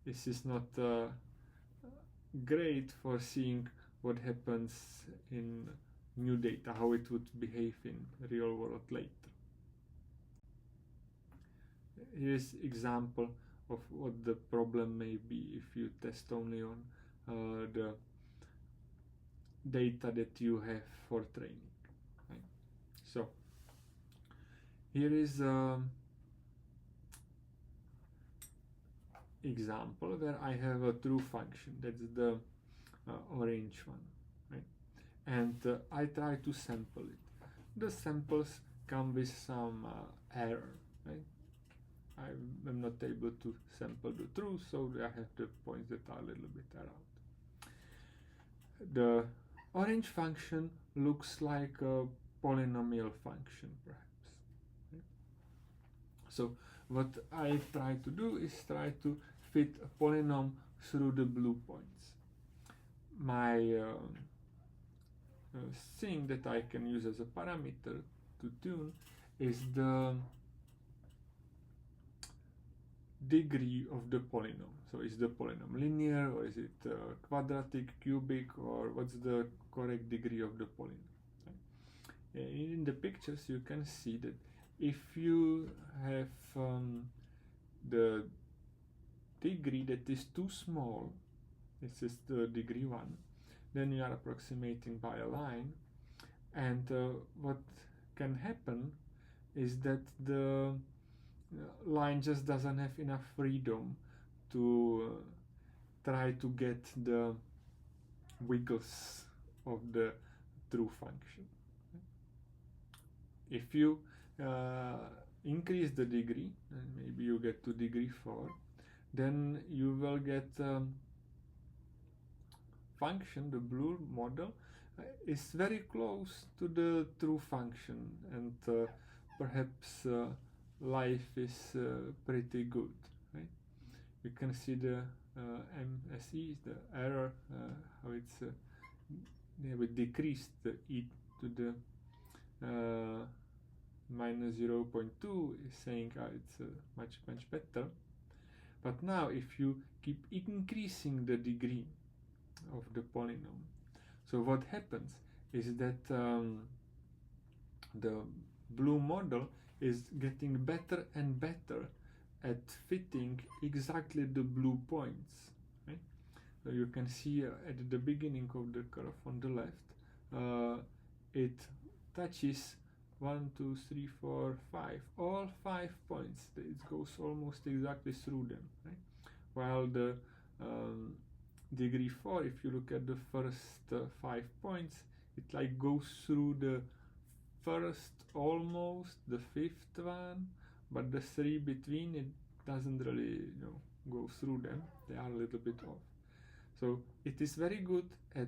this is not great for seeing what happens in new data, how it would behave in real world later. Here's example of what the problem may be if you test only on the data that you have for training. Right? So here is example where I have a true function. That's the orange one, right? And I try to sample it. The samples come with some error, right? I'm not able to sample the truth, so I have the points that are a little bit around. The orange function looks like a polynomial function, perhaps. Right? So what I try to do is try to fit a polynomial through the blue points. My thing that I can use as a parameter to tune is the degree of the polynomial. So is the polynomial linear, or is it quadratic, cubic, or what's the correct degree of the polynomial? Right? In the pictures you can see that if you have the degree that is too small, this is the degree 1, then you are approximating by a line, and what can happen is that the line just doesn't have enough freedom to try to get the wiggles of the true function. If you increase the degree, and maybe you get to degree 4, then you will get function, the blue model, is very close to the true function, and perhaps life is pretty good. Right? You can see the MSE, the error, how it's they have decreased the e to the minus 0.2 is saying it's much better. But now if you keep increasing the degree of the polynomial, so what happens is that the blue model is getting better and better at fitting exactly the blue points. Right? So you can see at the beginning of the curve on the left, it touches 1, 2, 3, 4, 5, all 5 points. It goes almost exactly through them. Right? While the degree 4, if you look at the first 5 points, it like goes through the first almost, the 5th one, but the 3 between, it doesn't really go through them. They are a little bit off. So it is very good at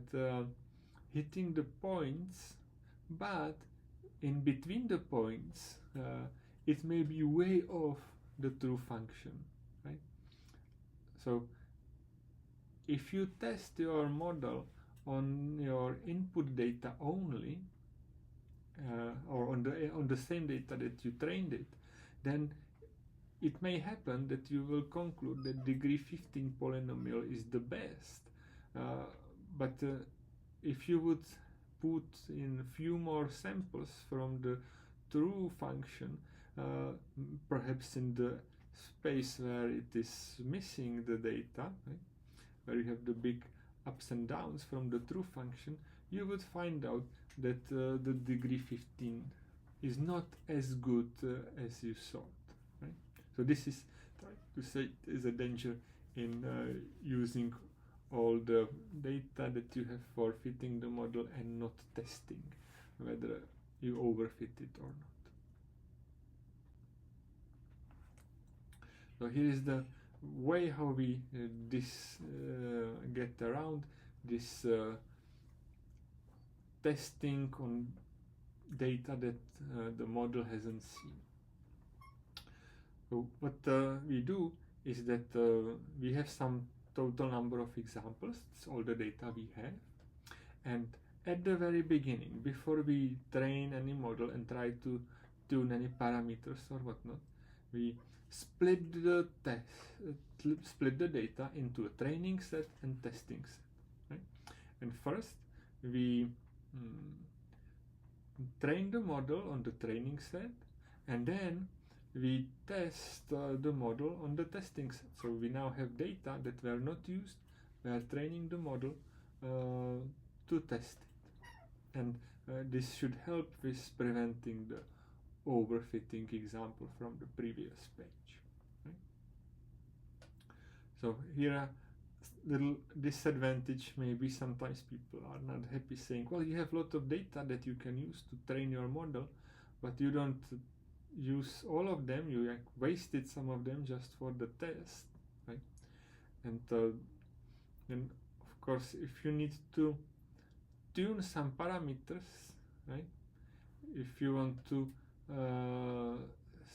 hitting the points, but in between the points it may be way off the true function, right? So if you test your model on your input data only, or on the same data that you trained it, then it may happen that you will conclude that degree 15 polynomial is the best. But if you would put in few more samples from the true function, perhaps in the space where it is missing the data, right, where you have the big ups and downs from the true function, you would find out that the degree 15 is not as good as you thought. Right? So this is trying to say is a danger in using all the data that you have for fitting the model and not testing whether you overfit it or not. So here is the way how we get around this testing on data that the model hasn't seen. So what we do is that we have some total number of examples. It's all the data we have, and at the very beginning, before we train any model and try to tune any parameters or whatnot, we split the data into a training set and testing set. Right? And first we train the model on the training set, and then we test the model on the testing set. So we now have data that were not used. We are training the model to test it, and this should help with preventing the overfitting example from the previous page. Right? So here a little disadvantage, maybe sometimes people are not happy saying, well, you have a lot of data that you can use to train your model, but you don't use all of them, you wasted some of them just for the test, right? And then of course, if you need to tune some parameters, right? If you want to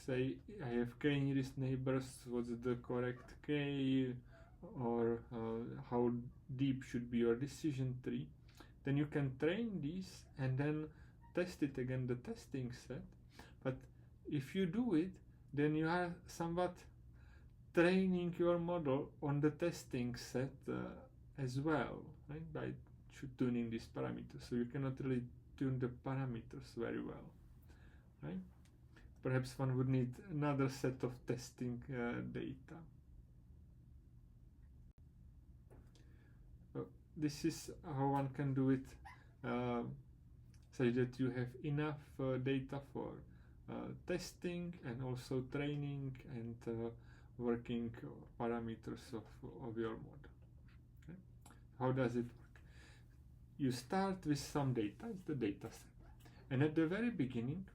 say I have k nearest neighbors, what's the correct k, or how deep should be your decision tree, then you can train these and then test it again the testing set. But if you do it, then you are somewhat training your model on the testing set as well, right? By tuning these parameters. So you cannot really tune the parameters very well, right? Perhaps one would need another set of testing data. This is how one can do it, so that you have enough data for testing and also training and working parameters of your model. Okay? How does it work? You start with some data, it's the data set, and at the very beginning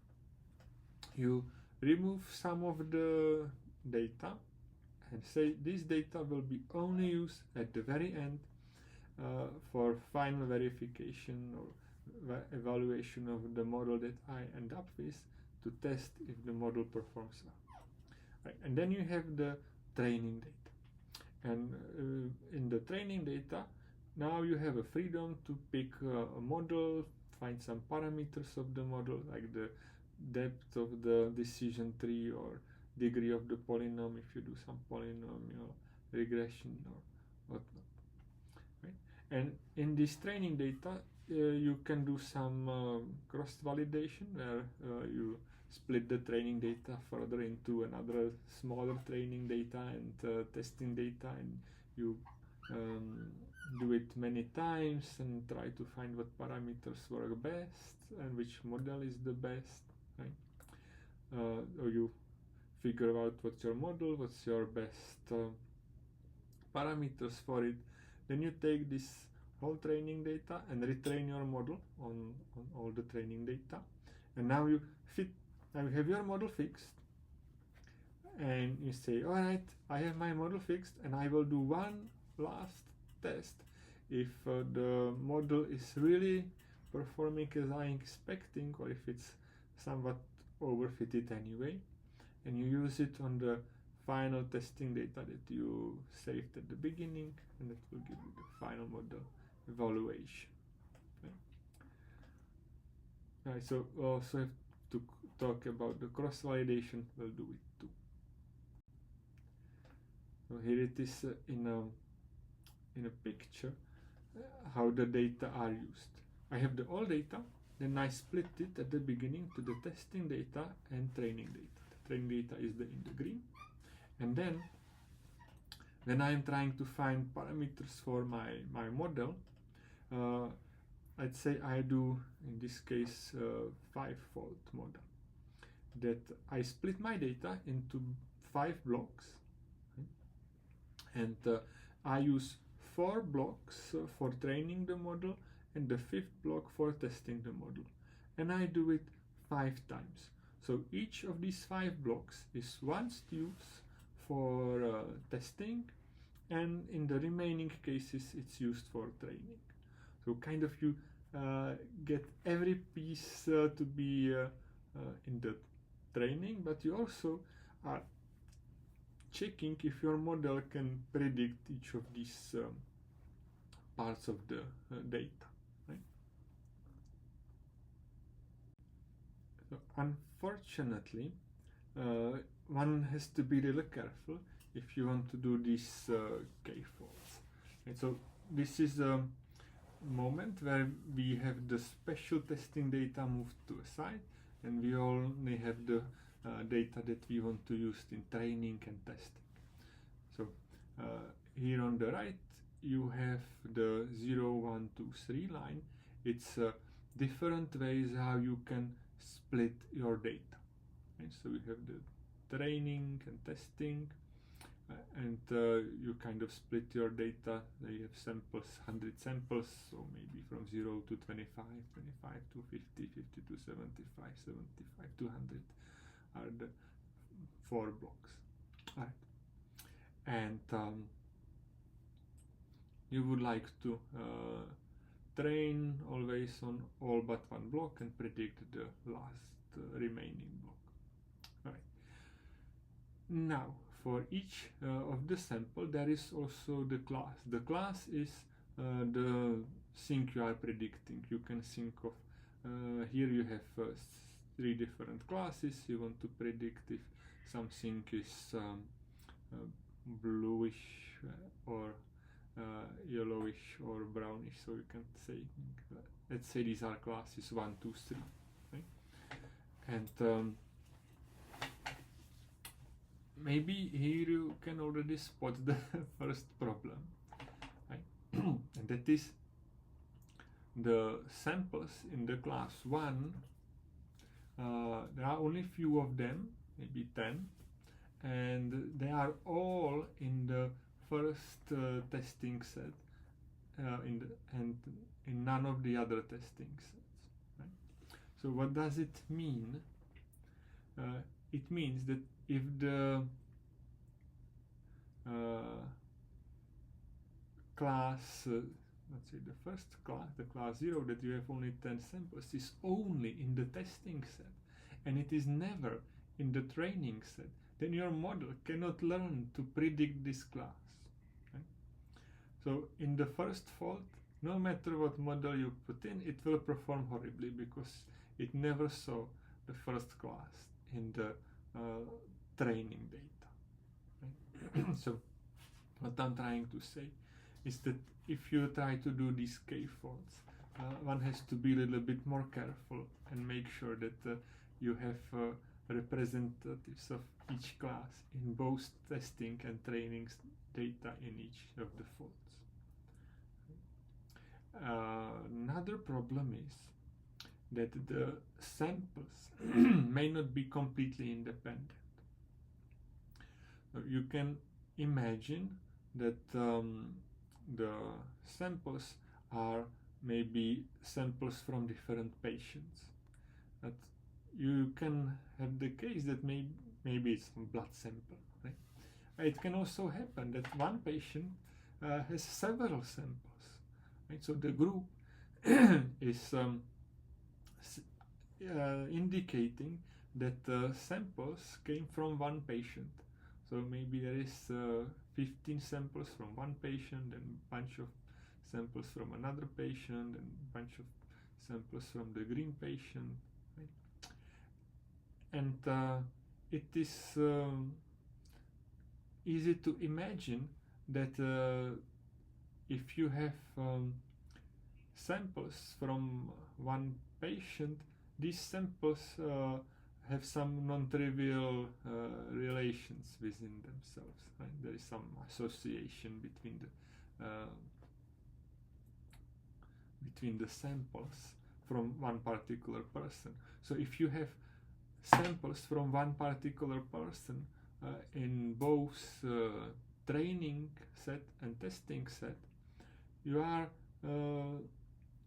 you remove some of the data and say this data will be only used at the very end for final verification or evaluation of the model that I end up with, to test if the model performs well. Right. And then you have the training data, and in the training data now you have a freedom to pick a model, find some parameters of the model like the depth of the decision tree or degree of the polynomial if you do some polynomial regression or whatnot. Right? And in this training data you can do some cross validation where you split the training data further into another smaller training data and testing data, and you do it many times and try to find what parameters work best and which model is the best, right? Or you figure out what's your model, what's your best parameters for it. Then you take this whole training data and retrain your model on all the training data, and now you have your model fixed, and you say, alright, I have my model fixed and I will do one last test. If the model is really performing as I'm expecting, or if it's somewhat overfitted anyway, and you use it on the final testing data that you saved at the beginning, and that will give you the final model evaluation. Right, so we also have to talk about the cross-validation. We'll do it too. So here it is in a picture how the data are used. I have the all data, then I split it at the beginning to the testing data and training data. The training data is in the green, and then when I am trying to find parameters for my model, I'd say I do, in this case, 5-fold model. That I split my data into 5 blocks, and I use 4 blocks for training the model and the 5th block for testing the model. And I do it 5 times. So each of these 5 blocks is once used for testing, and in the remaining cases it's used for training. So kind of you get every piece to be in the training, but you also are checking if your model can predict each of these parts of the data. Right? So unfortunately, one has to be really careful if you want to do these k-folds. Right? So this is a moment where we have the special testing data moved to a side, and we only have the data that we want to use in training and testing. So here on the right you have the 0, 1, 2, 3 line. It's different ways how you can split your data. Okay? So we have the training and testing, and you kind of split your data. You have samples, 100 samples, so maybe from 0 to 25, 25 to 50, 50 to 75, 75 to 100 are the 4 blocks. All right. And you would like to train always on all but one block and predict the last remaining block. All right. Now, for each of the sample, there is also the class. The class is the thing you are predicting. You can think of here you have 3 different classes. You want to predict if something is bluish or yellowish or brownish. So you can say, let's say these are classes 1, 2, 3, right? And maybe here you can already spot the first problem, right? And that is the samples in the class 1. There are only few of them, maybe 10, and they are all in the first testing set, and in none of the other testing sets. Right? So what does it mean? It means that if the class, let's say the first class, the class 0, that you have only 10 samples, is only in the testing set, and it is never in the training set, then your model cannot learn to predict this class. Right? So in the first fault, no matter what model you put in, it will perform horribly because it never saw the first class in the training data. Right? So what I'm trying to say is that if you try to do these k-folds, one has to be a little bit more careful and make sure that you have representatives of each class in both testing and training data in each of the folds. Another problem is that the samples may not be completely independent. You can imagine that the samples are maybe samples from different patients. That you can have the case that maybe it's a blood sample. Right? It can also happen that one patient has several samples. Right? So the group is indicating that samples came from one patient. So maybe there is 15 samples from one patient and a bunch of samples from another patient and a bunch of samples from the green patient, right? And it is easy to imagine that if you have samples from one patient, these samples have some non-trivial relations within themselves, right? There is some association between the samples from one particular person. So if you have samples from one particular person in both training set and testing set, you are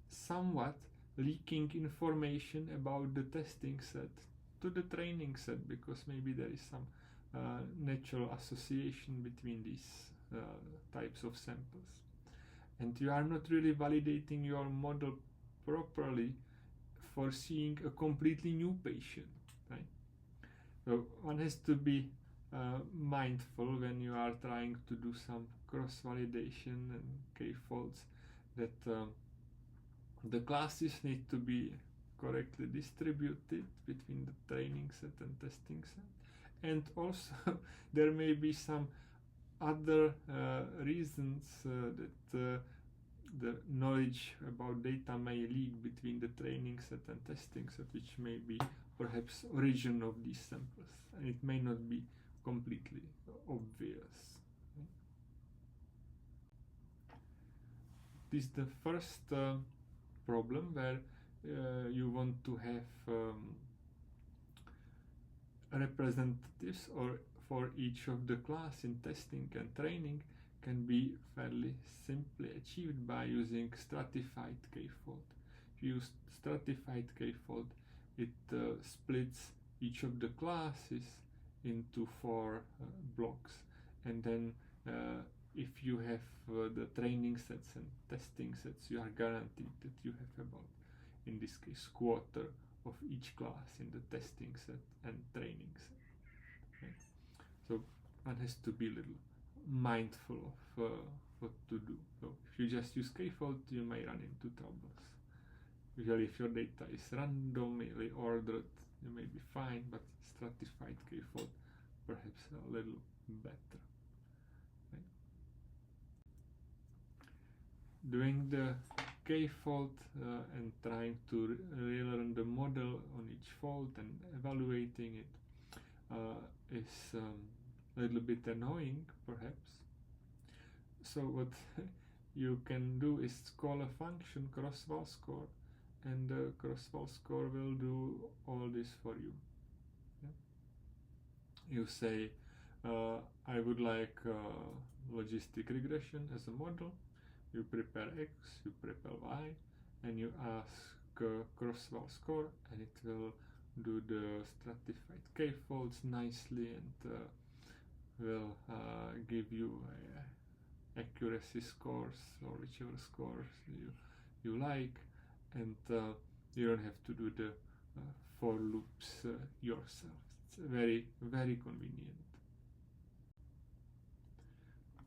somewhat leaking information about the testing set to the training set, because maybe there is some natural association between these types of samples, and you are not really validating your model properly for seeing a completely new patient, right? So one has to be mindful when you are trying to do some cross-validation and k-folds, that the classes need to be correctly distributed between the training set and testing set, and also there may be some other reasons that the knowledge about data may leak between the training set and testing set, which may be perhaps origin of these samples, and it may not be completely obvious. This is the first problem, where you want to have representatives or for each of the class in testing and training, can be fairly simply achieved by using stratified k-fold. If you use stratified k-fold, it splits each of the classes into 4 blocks, and then if you have the training sets and testing sets, you are guaranteed that you have about, in this case, quarter of each class in the testing set and training set. Okay? So one has to be a little mindful of what to do. So if you just use k-fold, you may run into troubles. Usually if your data is randomly ordered, you may be fine, but stratified k-fold perhaps a little better. Okay. Doing the k-fold and trying to relearn the model on each fold and evaluating it is a little bit annoying, perhaps. So what you can do is call a function cross-val score, and the cross-val score will do all this for you. Yeah? You say, I would like logistic regression as a model. You prepare X, you prepare Y, and you ask cross-val score, and it will do the stratified k-folds nicely, and will give you accuracy scores or whichever scores you like, and you don't have to do the for loops yourself. It's very, very convenient.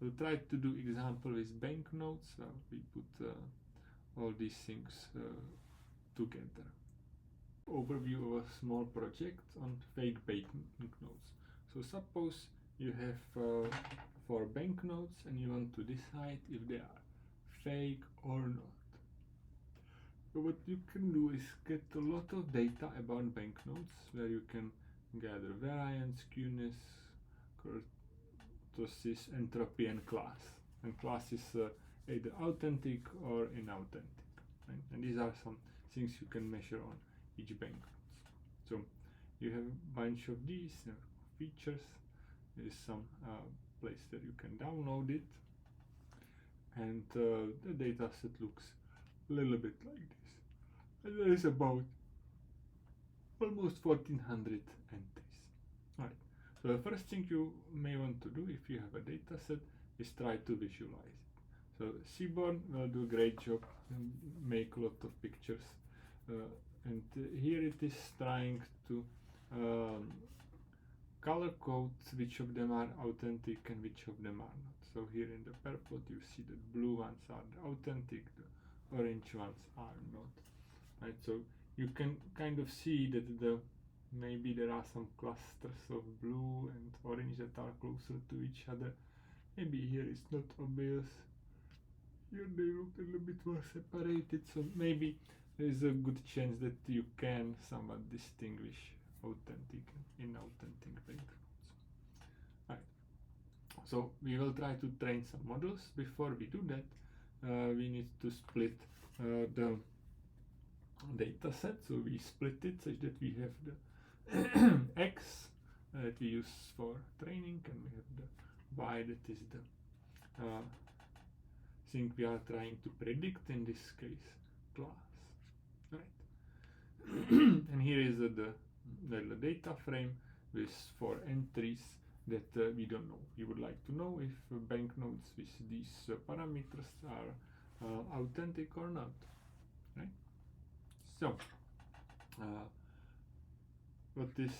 We'll try to do example with banknotes. We put all these things together. Overview of a small project on fake banknotes. So suppose you have 4 banknotes and you want to decide if they are fake or not. So what you can do is get a lot of data about banknotes, where you can gather variance, skewness, kurtosis, entropy, and class. And class is either authentic or inauthentic. Right? And these are some things you can measure on each banknote. So you have a bunch of these features. There is some place that you can download it, and the data set looks a little bit like this. And there is about almost 1400 entries. Alright, so the first thing you may want to do if you have a data set is try to visualize it. So Seaborn will do a great job and make a lot of pictures, and here it is trying to color codes, which of them are authentic and which of them are not. So here in the purple you see that blue ones are the authentic, the orange ones are not. Right, so you can kind of see that maybe there are some clusters of blue and orange that are closer to each other. Maybe here it's not obvious. Here they look a little bit more separated, so maybe there is a good chance that you can somewhat distinguish authentic and inauthentic backgrounds. Right. So we will try to train some models. Before we do that, we need to split the data set. So we split it such that we have the X that we use for training, and we have the Y that is the thing we are trying to predict, in this case class, right? And here is the data frame with 4 entries that we don't know. We would like to know if banknotes with these parameters are authentic or not, right? So what is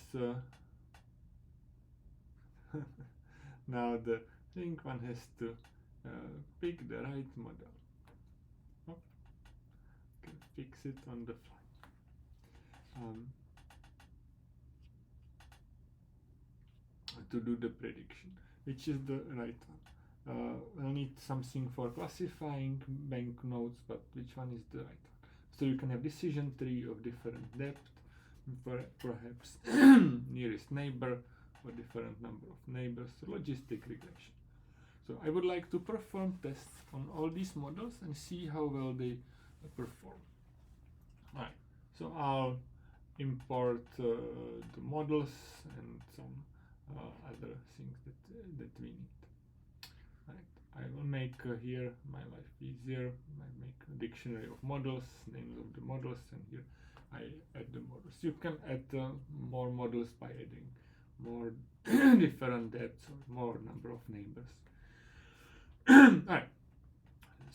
now the thing, one has to pick the right model. Oh, can fix it on the fly. To do the prediction, which is the right one. We'll need something for classifying banknotes, but which one is the right one? So you can have decision tree of different depth, for perhaps nearest neighbor, or different number of neighbors, logistic regression. So I would like to perform tests on all these models and see how well they perform. Alright, so I'll import the models and some other things that we need. Right, I will make here my life easier. I make a dictionary of models, names of the models, and here I add the models. You can add more models by adding more different depths or more number of neighbors. Alright,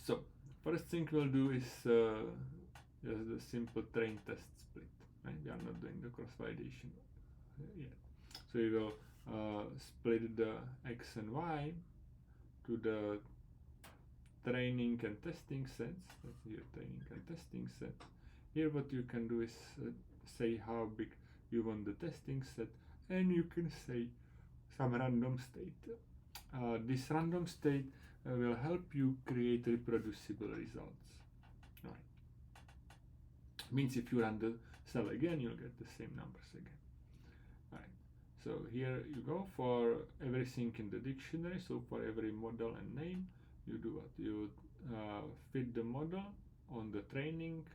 so first thing we'll do is just the simple train test split. Right? We are not doing the cross validation yet. So we will split the X and Y to the training and testing sets. That's here, training and testing set. Here what you can do is say how big you want the testing set, and you can say some random state. This random state will help you create reproducible results. Right. Means if you run the cell again, you'll get the same numbers again. Right. So here you go for everything in the dictionary. So for every model and name, you do what? You fit the model on the training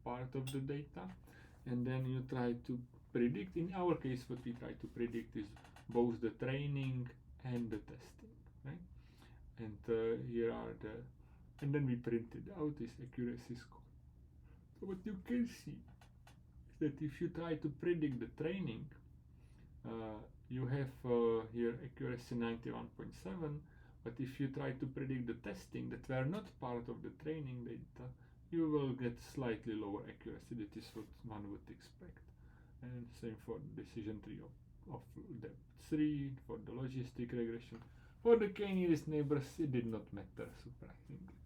part of the data, and then you try to predict. In our case, what we try to predict is both the training and the testing, right? And here are and then we printed out this accuracy score. So what you can see is that if you try to predict the training, you have here accuracy 91.7, but if you try to predict the testing that were not part of the training data, you will get slightly lower accuracy. That is what one would expect. And same for decision tree of depth 3, for the logistic regression. For the k nearest neighbors, it did not matter, surprisingly.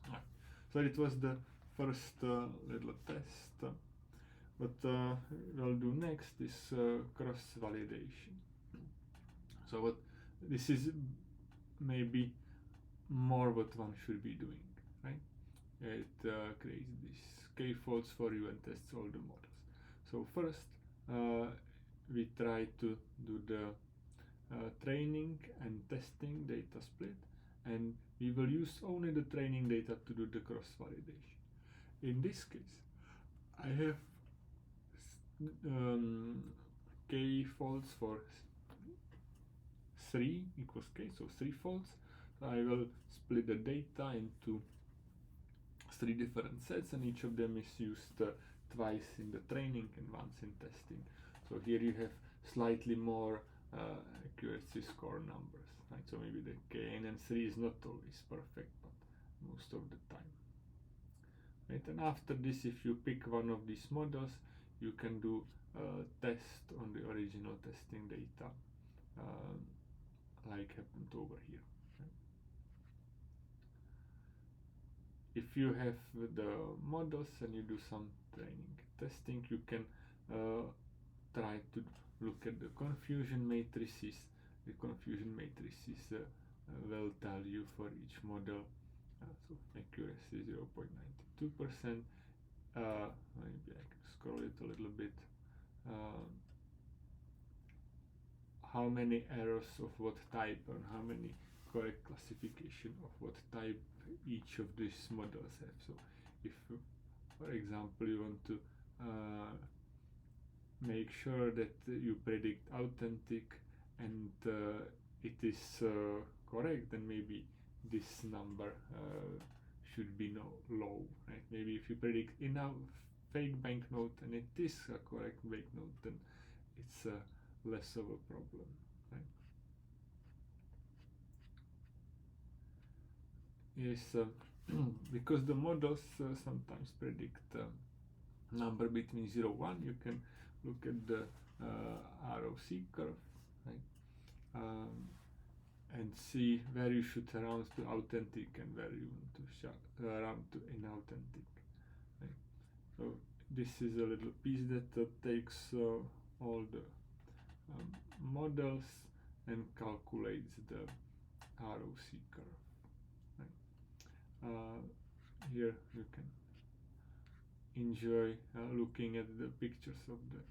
Right? So it was the first little test. What we'll do next is cross validation. So what this is maybe more what one should be doing, right? It creates these k-folds for you and tests all the models. So first we try to do the training and testing data split, and we will use only the training data to do the cross validation. In this case, I have k folds for 3 equals k, so 3 folds. So I will split the data into 3 different sets, and each of them is used twice in the training and once in testing. So here you have slightly more accuracy score numbers, right? So maybe the kn and 3 is not always perfect, but most of the time, right? And after this, if you pick one of these models, you can do test on the original testing data, like happened over here. If you have the models and you do some training testing, you can try to look at the confusion matrices. The confusion matrices will tell you for each model, so accuracy 0.92%. Maybe I can scroll it a little bit. How many errors of what type and how many correct classification of what type each of these models have. So if, for example, you want to make sure that you predict authentic and it is correct, then maybe this number should be low, right? Maybe if you predict enough fake banknote and it is a correct banknote, then it's less of a problem, right? Yes, because the models sometimes predict number between 0 1, you can look at the ROC curve, right? And see where you should round to authentic and where you want to round to inauthentic, right? So this is a little piece that takes all the models and calculates the ROC curve, right? Here you can enjoy looking at the pictures of the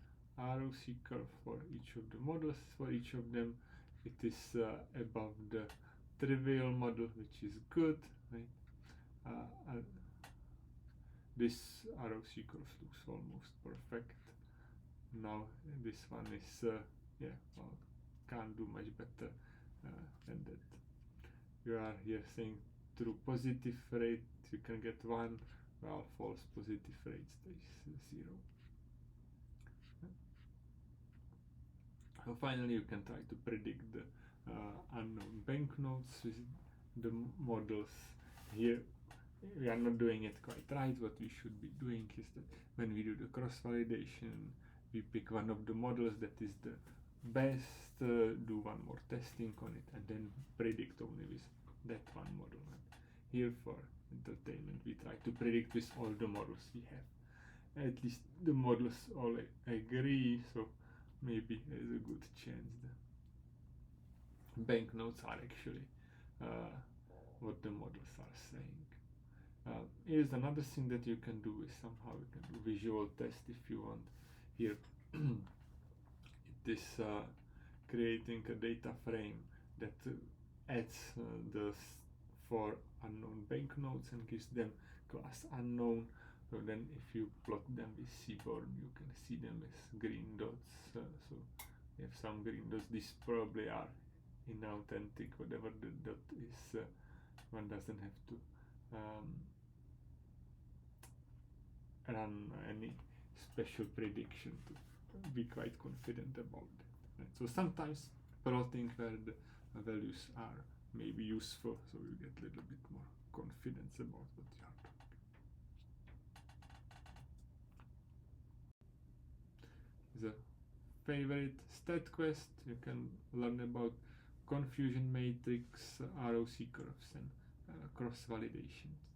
ROC curve for each of the models. For each of them, it is above the trivial model, which is good, right? This ROC curve looks almost perfect. Now this one is yeah, well, can't do much better than that. You are here saying true positive rate, you can get 1, while false positive rate stays 0. So finally, you can try to predict the unknown banknotes with the models. Here we are not doing it quite right. What we should be doing is that when we do the cross validation, we pick one of the models that is the best, do one more testing on it, and then predict only with that one model. Here for entertainment, we try to predict with all the models we have. At least the models all agree, so maybe there's a good chance the banknotes are actually what the models are saying. Here's another thing that you can do is somehow you can do visual test if you want. Here it is creating a data frame that adds the 4 unknown banknotes and gives them class unknown. So then if you plot them with Seaborn, you can see them as green dots. So you have some green dots. These probably are inauthentic, whatever the dot is. One doesn't have to run any special prediction to be quite confident about that. Right? So sometimes plotting where the values are maybe useful, so you get a little bit more confidence about what you are doing. The favorite stat quest, you can learn about confusion matrix, ROC curves, and cross validations.